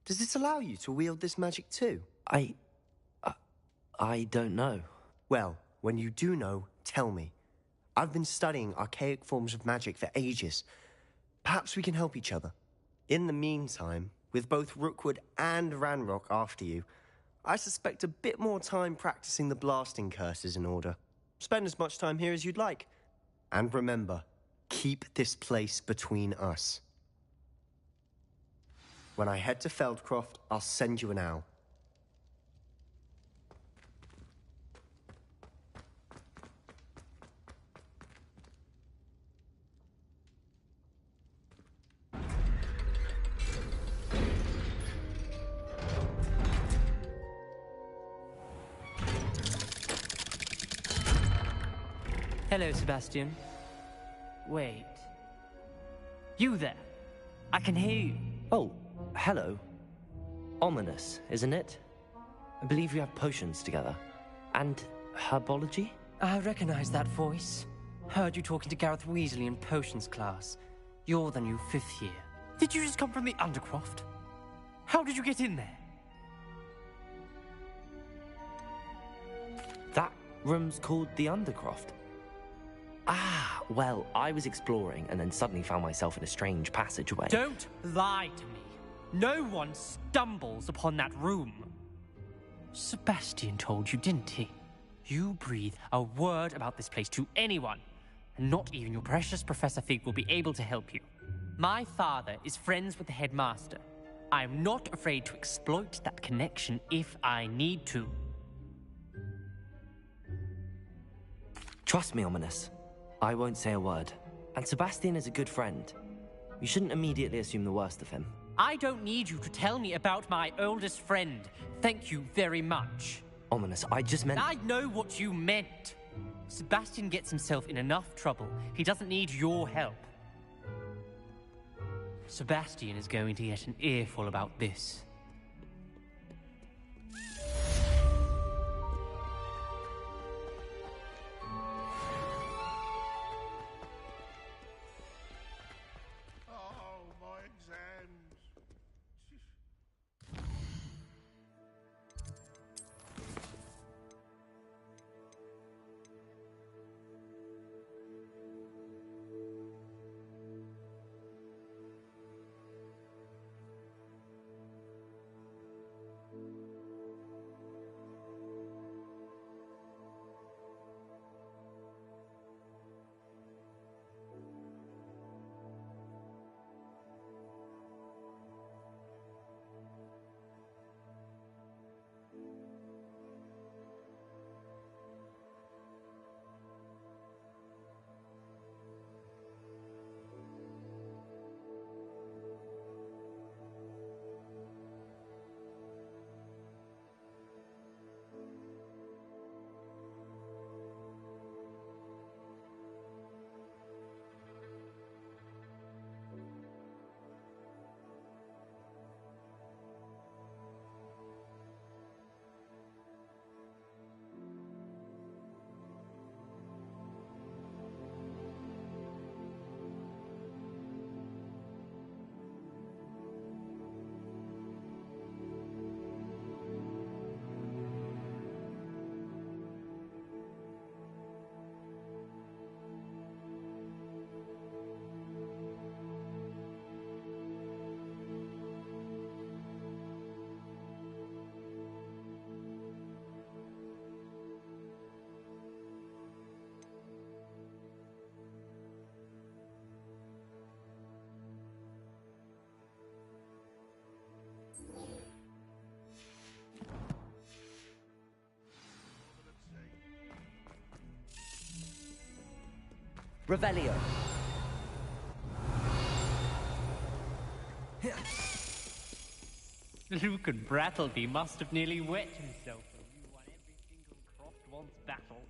[SPEAKER 14] does it allow you to wield this magic too?
[SPEAKER 1] I don't know.
[SPEAKER 14] Well, when you do know, tell me. I've been studying archaic forms of magic for ages. Perhaps we can help each other. In the meantime, with both Rookwood and Ranrock after you, I suspect a bit more time practicing the blasting curse is in order. Spend as much time here as you'd like. And remember, keep this place between us. When I head to Feldcroft, I'll send you an owl.
[SPEAKER 19] Hello, Sebastian. Wait. You there? I can hear you.
[SPEAKER 1] Oh, hello. Ominous, isn't it? I believe we have potions together. And herbology?
[SPEAKER 19] I recognize that voice. Heard you talking to Gareth Weasley in potions class. You're the new 5th year. Did you just come from the Undercroft? How did you get in there?
[SPEAKER 1] That room's called the Undercroft. Ah, well, I was exploring and then suddenly found myself in a strange passageway.
[SPEAKER 19] Don't lie to me. No one stumbles upon that room. Sebastian told you, didn't he? You breathe a word about this place to anyone, and not even your precious Professor Fig will be able to help you. My father is friends with the headmaster. I am not afraid to exploit that connection if I need to.
[SPEAKER 1] Trust me, Ominous. I won't say a word. And Sebastian is a good friend. You shouldn't immediately assume the worst of him.
[SPEAKER 19] I don't need you to tell me about my oldest friend. Thank you very much.
[SPEAKER 1] Ominous, I just meant...
[SPEAKER 19] I know what you meant. Sebastian gets himself in enough trouble. He doesn't need your help. Sebastian is going to get an earful about this.
[SPEAKER 1] Revelio.
[SPEAKER 19] Lucan Brattleby must have nearly wet himself when you won every single Croft Wants battle.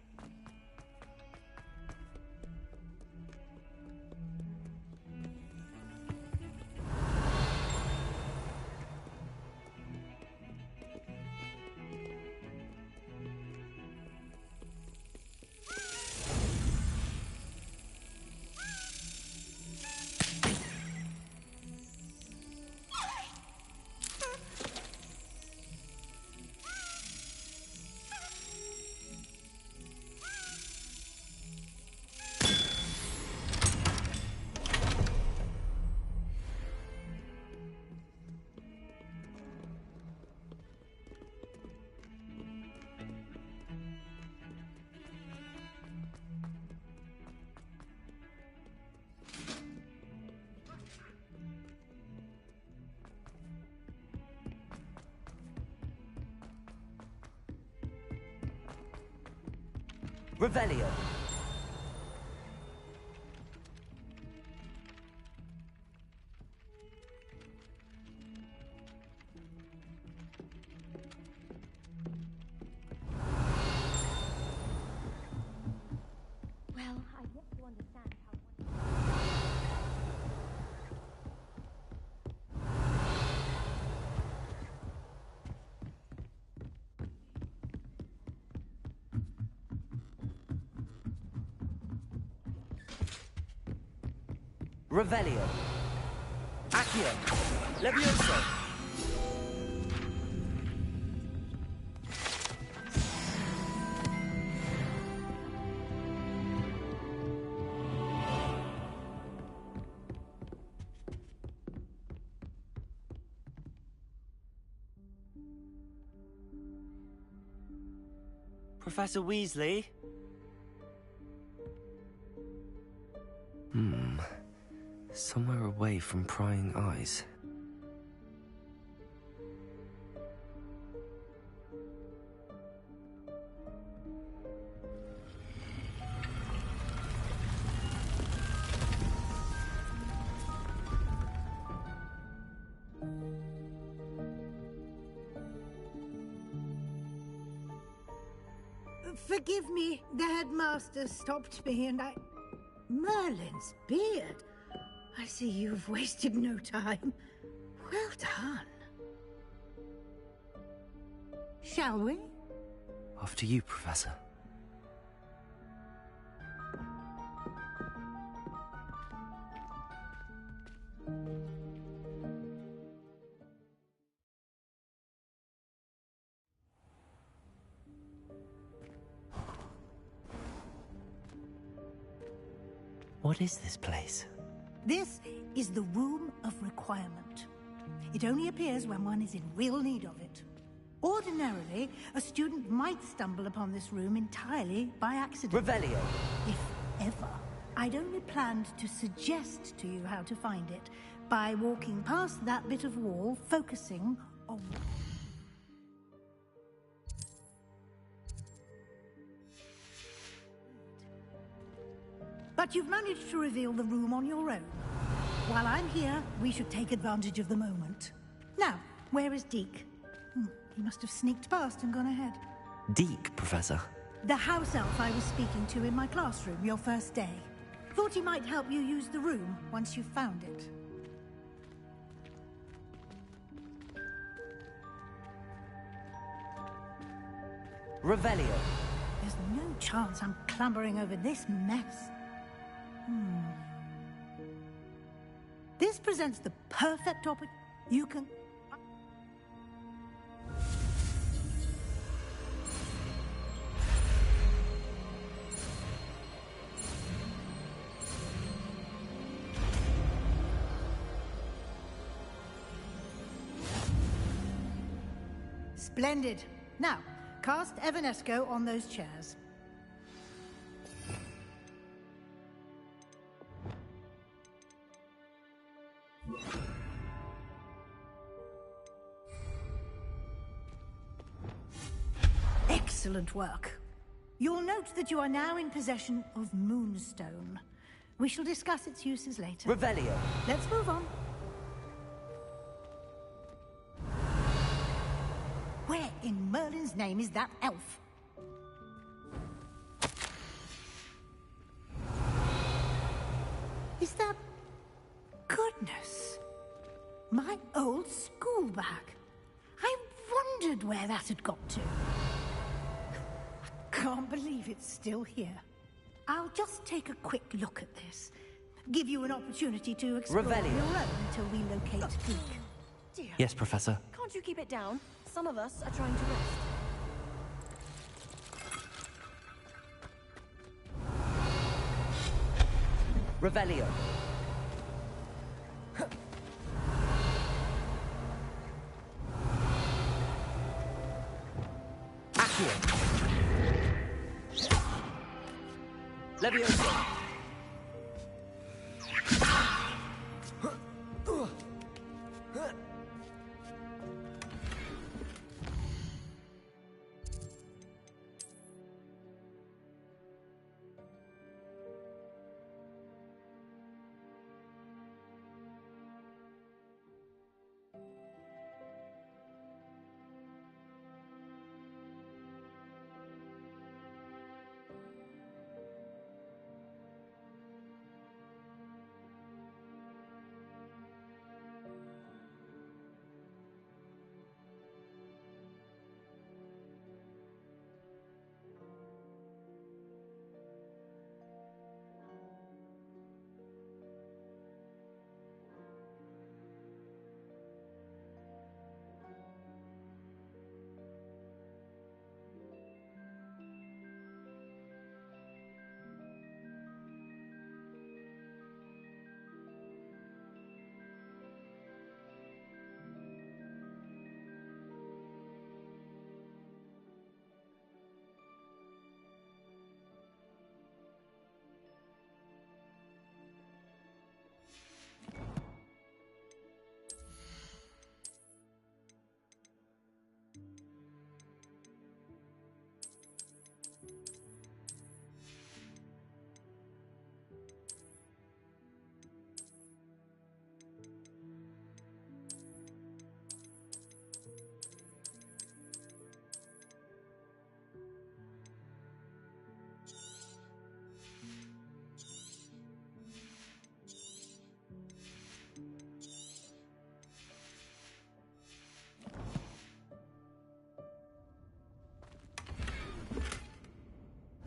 [SPEAKER 1] Revelio.
[SPEAKER 6] Well, I've yet to understand how
[SPEAKER 1] Revelio. Accio. Levioso. Professor Weasley? Somewhere away from prying eyes.
[SPEAKER 20] Forgive me, the headmaster stopped me and I... Merlin's beard. I see you've wasted no time. Well done. Shall we?
[SPEAKER 1] After you, Professor. What is this place?
[SPEAKER 20] This is the Room of Requirement. It only appears when one is in real need of it. Ordinarily, a student might stumble upon this room entirely by accident.
[SPEAKER 1] Revelio.
[SPEAKER 20] If ever. I'd only planned to suggest to you how to find it by walking past that bit of wall, focusing on... But you've managed to reveal the room on your own. While I'm here, we should take advantage of the moment. Now, where is Deke? He must have sneaked past and gone ahead.
[SPEAKER 1] Deke, Professor.
[SPEAKER 20] The house elf I was speaking to in my classroom your first day. Thought he might help you use the room once you found it.
[SPEAKER 1] Revelio.
[SPEAKER 20] There's no chance I'm clambering over this mess. This presents the perfect opportunity. You can... Splendid. Now, cast Evanesco on those chairs. Excellent work. You'll note that you are now in possession of Moonstone. We shall discuss its uses later.
[SPEAKER 1] Revelio.
[SPEAKER 20] Let's move on. Where in Merlin's name is that elf? Is that... Goodness. My old school bag. I wondered where that had got to. I can't believe it's still here. I'll just take a quick look at this. Give you an opportunity to explore on
[SPEAKER 1] Revelio.
[SPEAKER 20] your own until we locate Greek.
[SPEAKER 5] Dear.
[SPEAKER 1] Yes, Professor.
[SPEAKER 5] Can't you keep it down? Some of us are trying to rest.
[SPEAKER 1] Revelio. Accio. Levioso.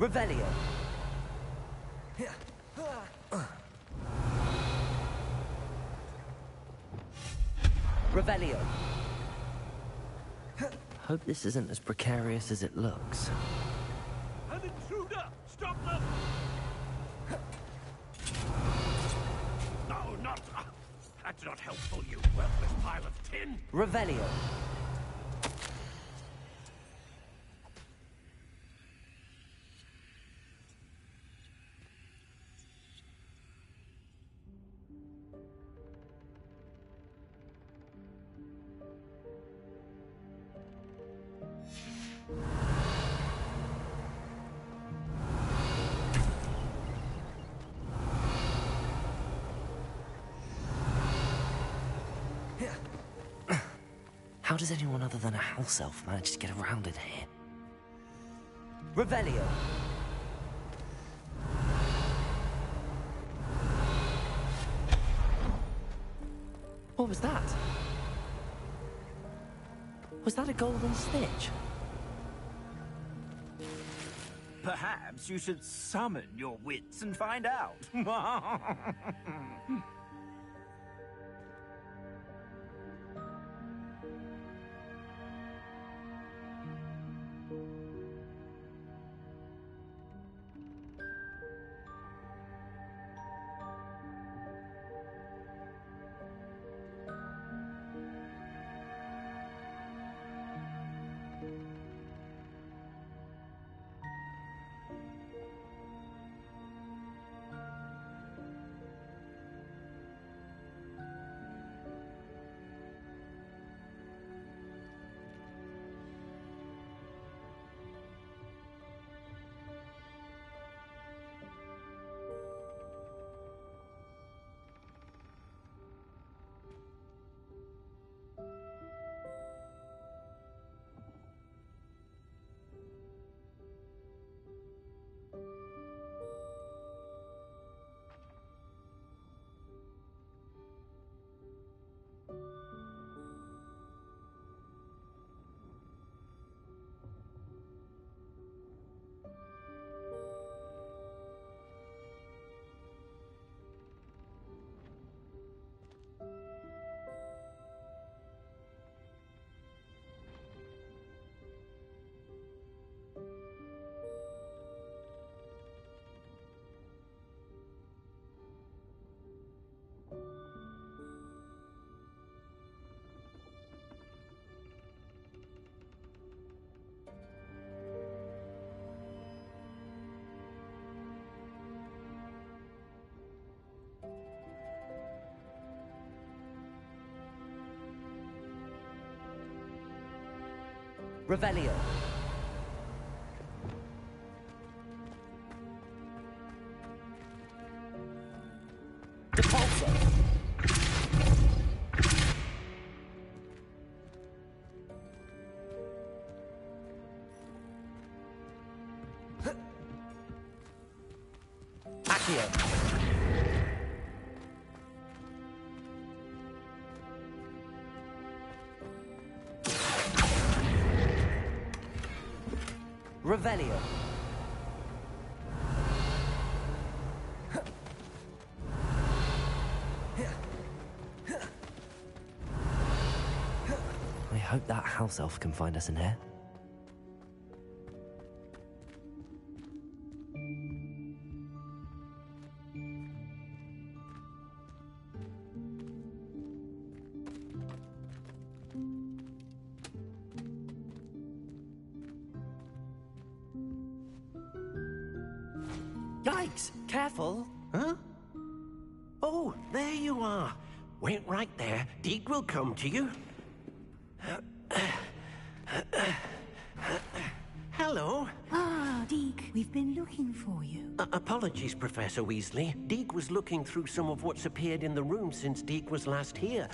[SPEAKER 1] Revelio. Revelio. Hope this isn't as precarious as it looks.
[SPEAKER 16] An intruder! Stop them! No, not... That's not helpful, you worthless pile of tin!
[SPEAKER 1] Revelio. How does anyone other than a house elf manage to get around in here? Revelio. What was that? Was that a golden snitch?
[SPEAKER 21] Perhaps you should summon your wits and find out.
[SPEAKER 1] Revelio. Depulso. Accio. Revelio. I hope that house elf can find us in here.
[SPEAKER 3] Yikes! Careful! Huh? Oh, there you are. Wait right there. Deke will come to you. Hello.
[SPEAKER 20] Ah, Deke, we've been looking for you.
[SPEAKER 3] Apologies, Professor Weasley. Deke was looking through some of what's appeared in the room since Deke was last here.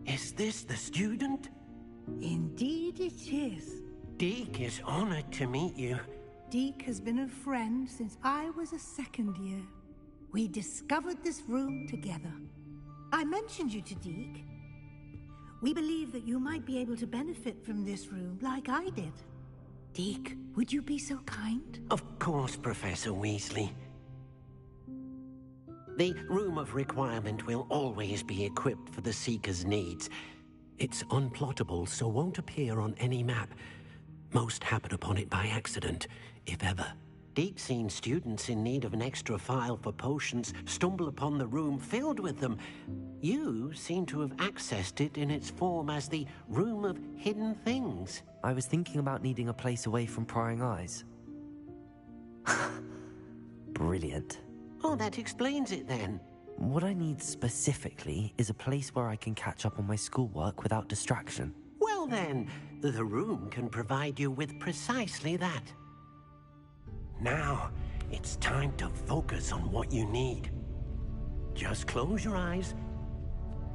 [SPEAKER 3] Is this the student?
[SPEAKER 20] Indeed it is.
[SPEAKER 3] Deke is honored to meet you.
[SPEAKER 20] Deke has been a friend since I was a second year. We discovered this room together. I mentioned you to Deke. We believe that you might be able to benefit from this room like I did. Deke, would you be so kind?
[SPEAKER 3] Of course, Professor Weasley. The Room of Requirement will always be equipped for the Seeker's needs. It's unplottable, so won't appear on any map. Most happen upon it by accident, if ever. Deep-seen students in need of an extra file for potions stumble upon the room filled with them. You seem to have accessed it in its form as the Room of Hidden Things.
[SPEAKER 1] I was thinking about needing a place away from prying eyes. Brilliant.
[SPEAKER 3] Oh, that explains it then.
[SPEAKER 1] What I need specifically is a place where I can catch up on my schoolwork without distraction.
[SPEAKER 3] Well then, the room can provide you with precisely that. Now, it's time to focus on what you need. Just close your eyes.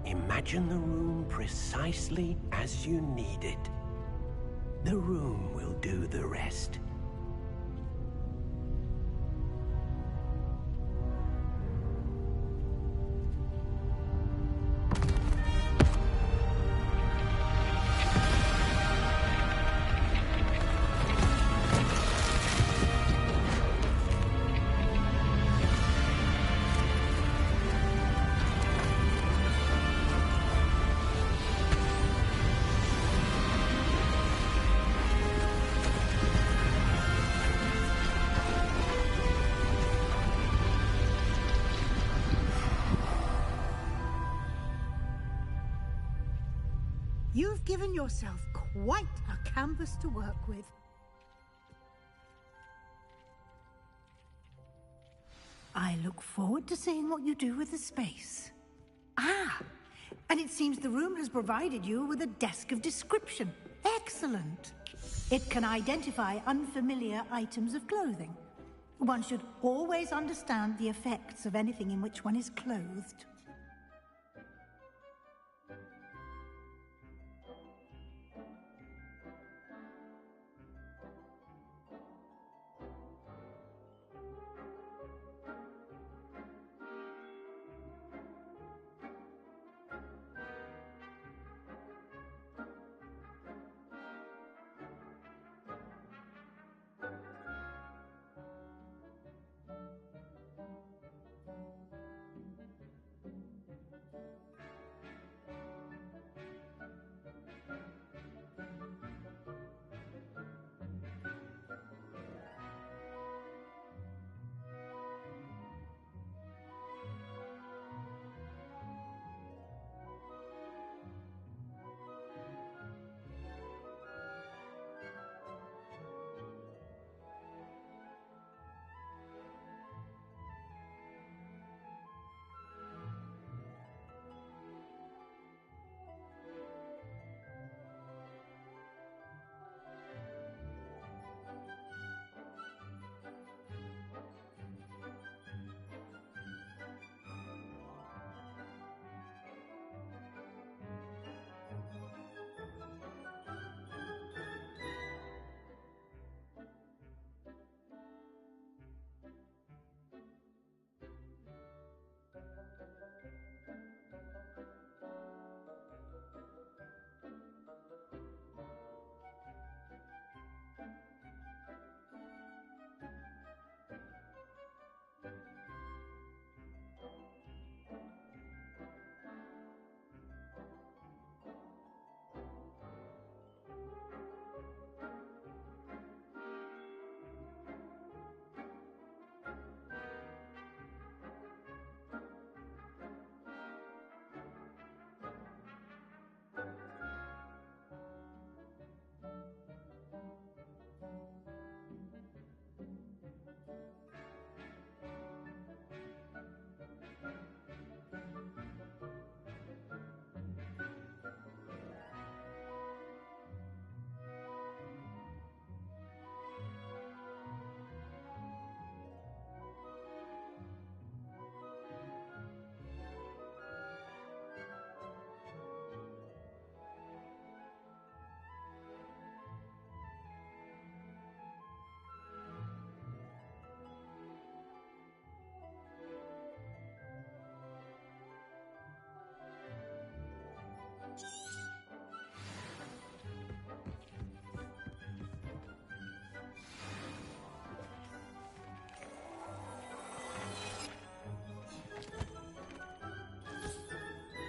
[SPEAKER 3] Imagine the room precisely as you need it. The room will do the rest.
[SPEAKER 20] You've given yourself quite a canvas to work with. I look forward to seeing what you do with the space. Ah, and it seems the room has provided you with a desk of description. Excellent. It can identify unfamiliar items of clothing. One should always understand the effects of anything in which one is clothed.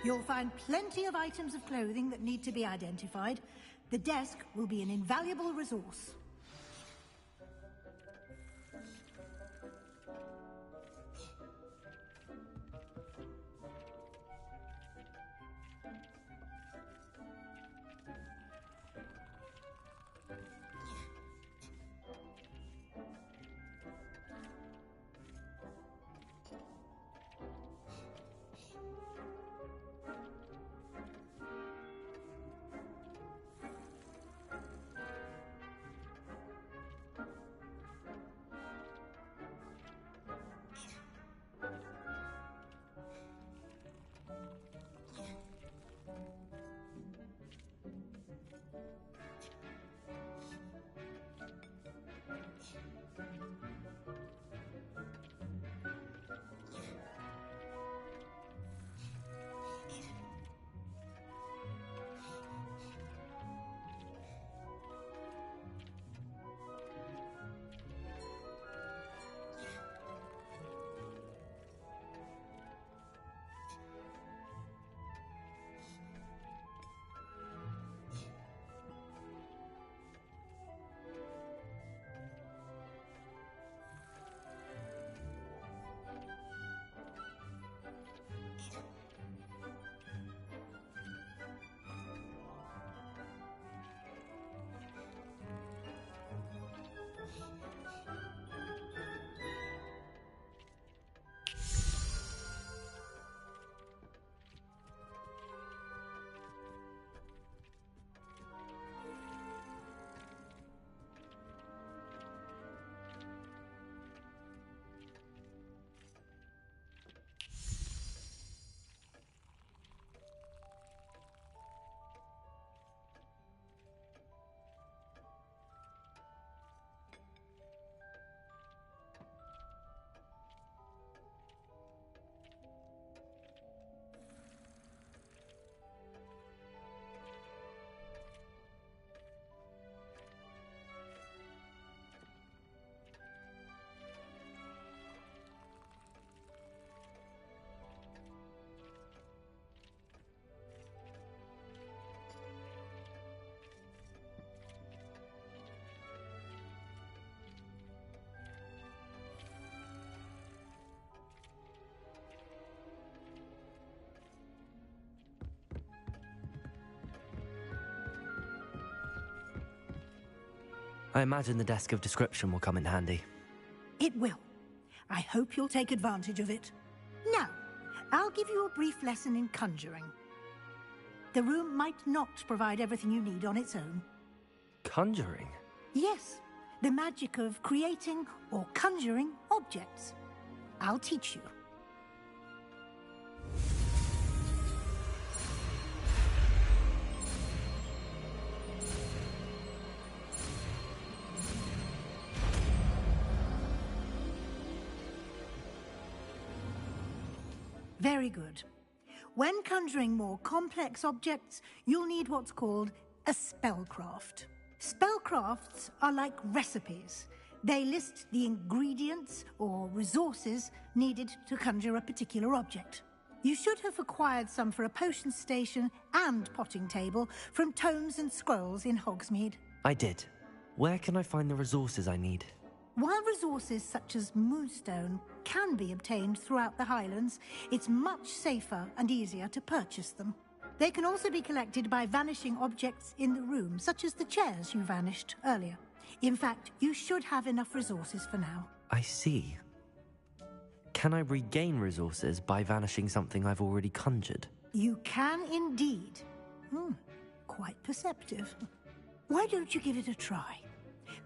[SPEAKER 20] You'll find plenty of items of clothing that need to be identified. The desk will be an invaluable resource.
[SPEAKER 1] I imagine the desk of description will come in handy.
[SPEAKER 20] It will. I hope you'll take advantage of it. Now, I'll give you a brief lesson in conjuring. The room might not provide everything you need on its own.
[SPEAKER 1] Conjuring?
[SPEAKER 20] Yes, the magic of creating or conjuring objects. I'll teach you. Very good. When conjuring more complex objects, you'll need what's called a spellcraft. Spellcrafts are like recipes. They list the ingredients or resources needed to conjure a particular object. You should have acquired some for a potion station and potting table from tomes and scrolls in Hogsmeade.
[SPEAKER 1] I did. Where can I find the resources I need?
[SPEAKER 20] While resources such as moonstone can be obtained throughout the Highlands, it's much safer and easier to purchase them. They can also be collected by vanishing objects in the room, such as the chairs you vanished earlier. In fact, you should have enough resources for now.
[SPEAKER 1] I see. Can I regain resources by vanishing something I've already conjured?
[SPEAKER 20] You can indeed. Quite perceptive. Why don't you give it a try?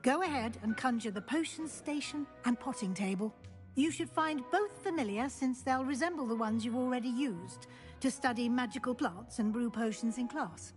[SPEAKER 20] Go ahead and conjure the potion station and potting table. You should find both familiar, since they'll resemble the ones you've already used to study magical plants and brew potions in class.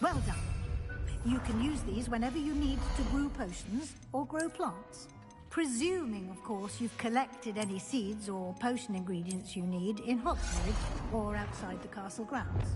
[SPEAKER 20] Well done. You can use these whenever you need to brew potions or grow plants. Presuming, of course, you've collected any seeds or potion ingredients you need in Hogsmeade or outside the castle grounds.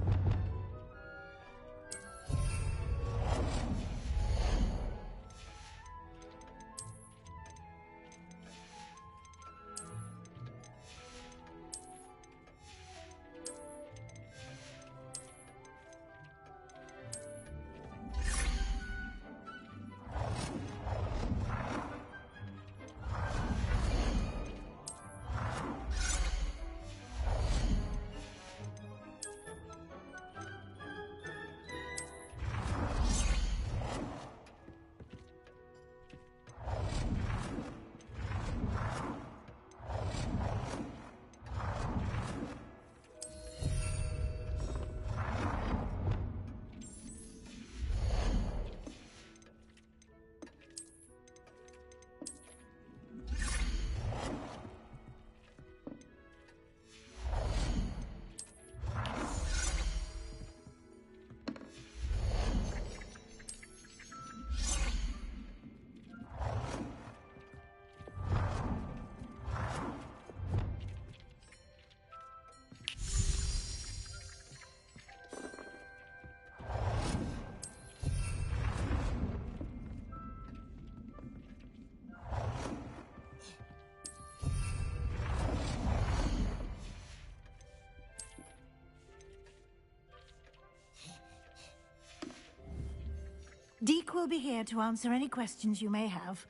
[SPEAKER 20] Deke will be here to answer any questions you may have.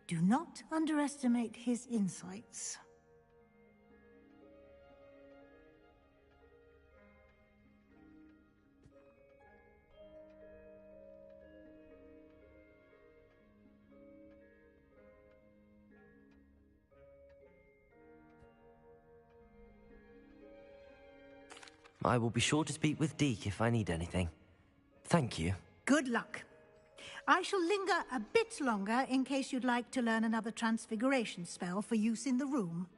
[SPEAKER 20] Do not underestimate his insights.
[SPEAKER 1] I will be sure to speak with Deke if I need anything. Thank you.
[SPEAKER 20] Good luck. I shall linger a bit longer in case you'd like to learn another transfiguration spell for use in the room.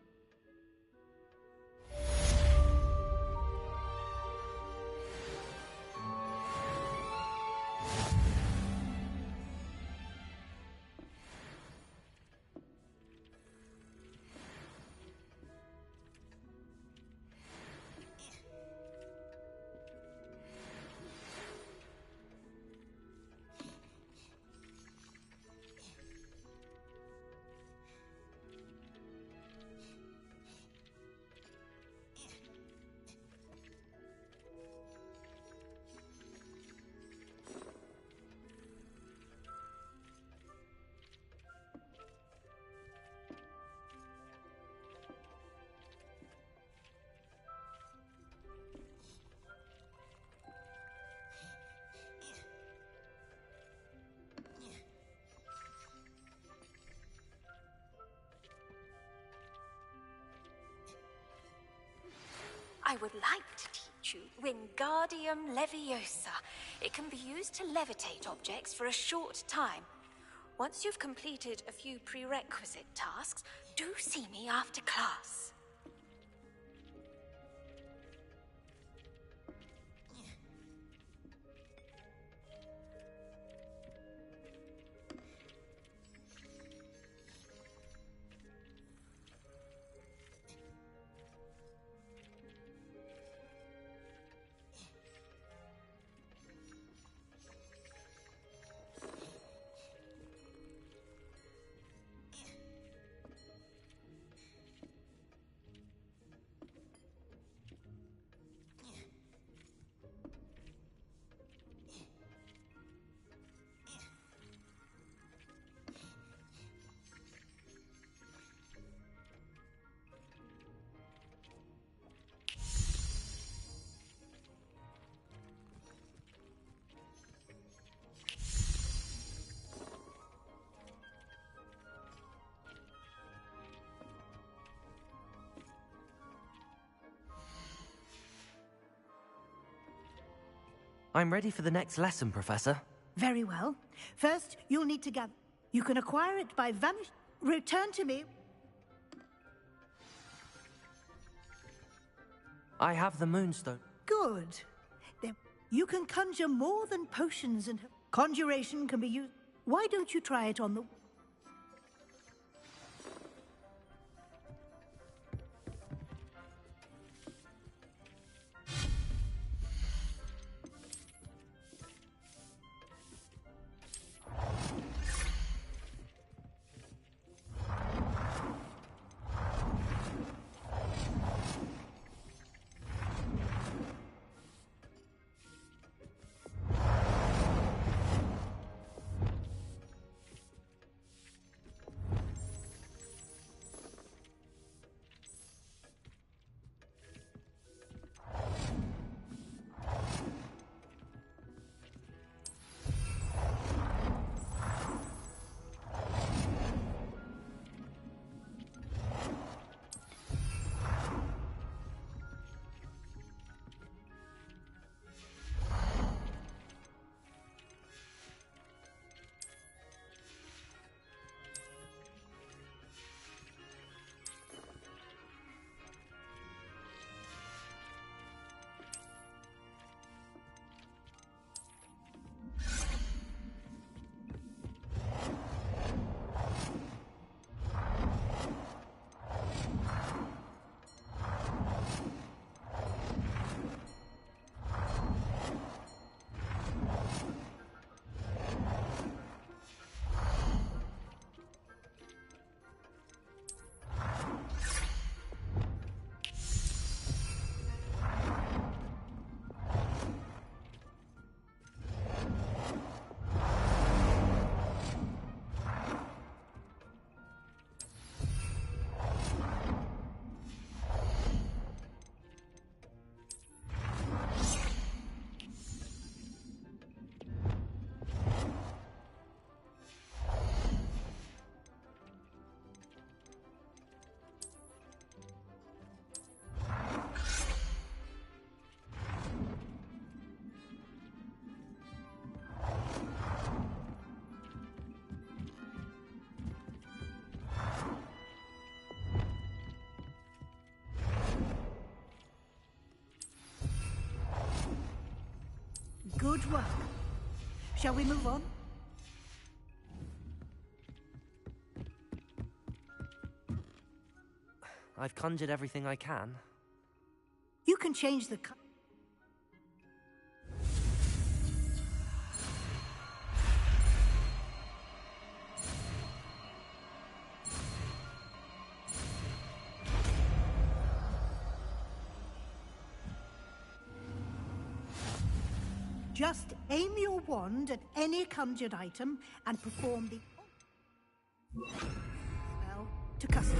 [SPEAKER 4] I would like to teach you Wingardium Leviosa. It can be used to levitate objects for a short time. Once you've completed a few prerequisite tasks, do see me after class.
[SPEAKER 1] I'm ready for the next lesson, Professor.
[SPEAKER 20] Very well. First, you'll need to gather. You can acquire it by vanish. Return to me.
[SPEAKER 1] I have the Moonstone.
[SPEAKER 20] Good. Then you can conjure more than potions, and conjuration can be used. Why don't you try it on the... Good work. Shall we move on?
[SPEAKER 1] I've conjured everything I can.
[SPEAKER 20] You can change the... Just aim your wand at any conjured item and perform the spell to custom.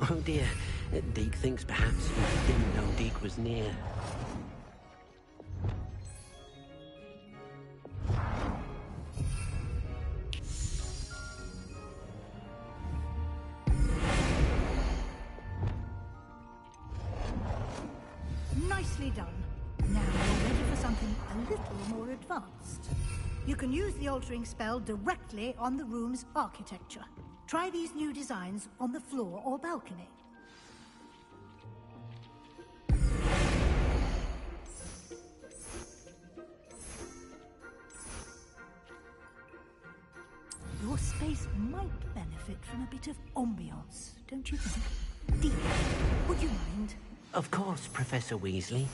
[SPEAKER 3] Oh dear, Deke thinks perhaps you didn't know Deke was near.
[SPEAKER 20] Nicely done. Now you're ready for something a little more advanced. You can use the altering spell directly on the room's architecture. Try these new designs on the floor or balcony. Your space might benefit from a bit of ambiance, don't you think? Deke, would you mind?
[SPEAKER 3] Of course, Professor Weasley.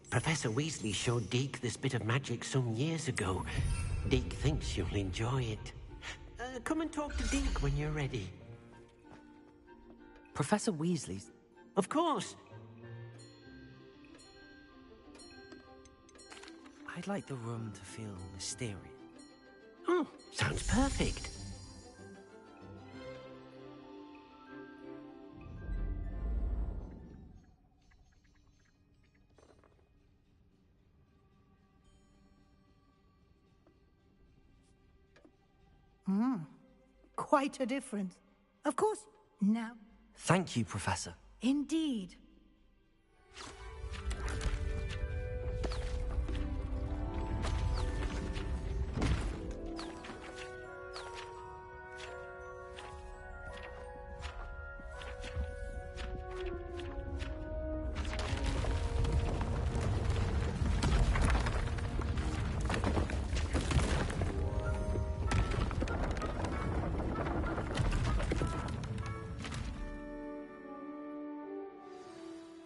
[SPEAKER 3] Professor Weasley showed Deke this bit of magic some years ago. Deke thinks you'll enjoy it. Come and talk to Deke when you're ready.
[SPEAKER 1] Professor Weasley's?
[SPEAKER 3] Of course.
[SPEAKER 1] I'd like the room to feel mysterious.
[SPEAKER 3] Oh, sounds perfect.
[SPEAKER 20] Quite a difference. Of course, now.
[SPEAKER 1] Thank you, Professor.
[SPEAKER 20] Indeed.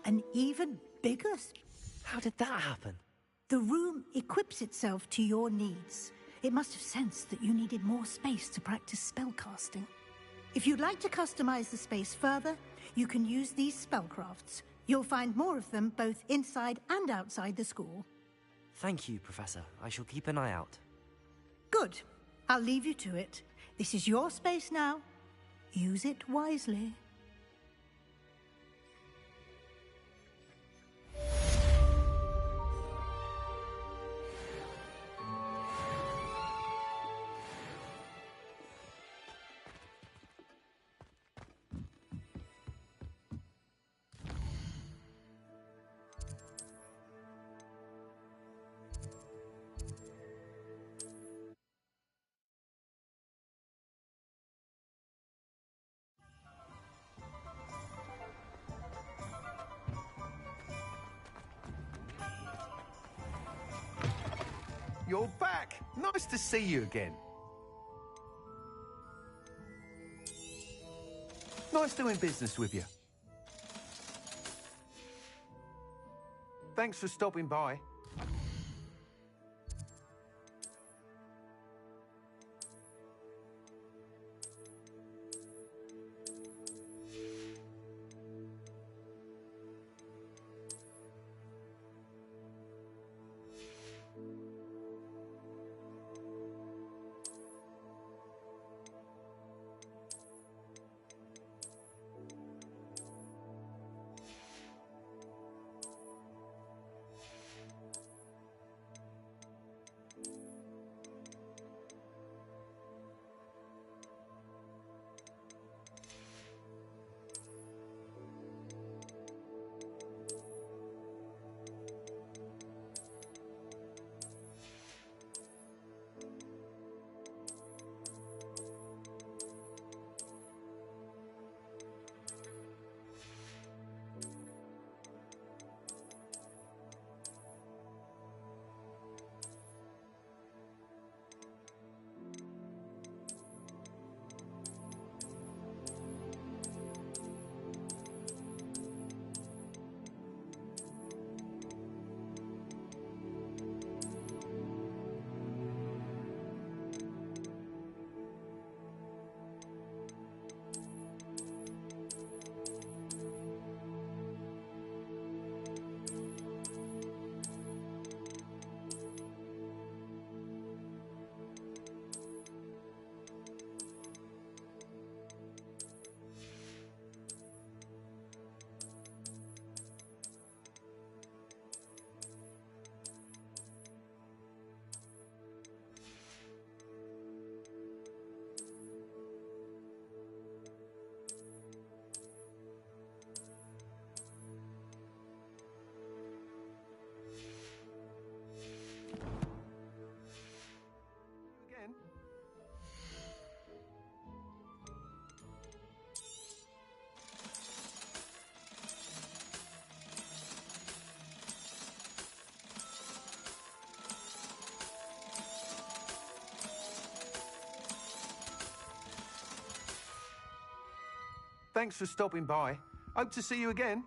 [SPEAKER 20] An even bigger...
[SPEAKER 1] How did that happen?
[SPEAKER 20] The room equips itself to your needs. It must have sensed that you needed more space to practice spellcasting. If you'd like to customize the space further, you can use these spellcrafts. You'll find more of them both inside and outside the school.
[SPEAKER 1] Thank you, Professor. I shall keep an eye out.
[SPEAKER 20] Good. I'll leave you to it. This is your space now. Use it wisely.
[SPEAKER 15] You're back! Nice to see you again. Nice doing business with you. Thanks for stopping by. Thanks for stopping by. Hope to see you again.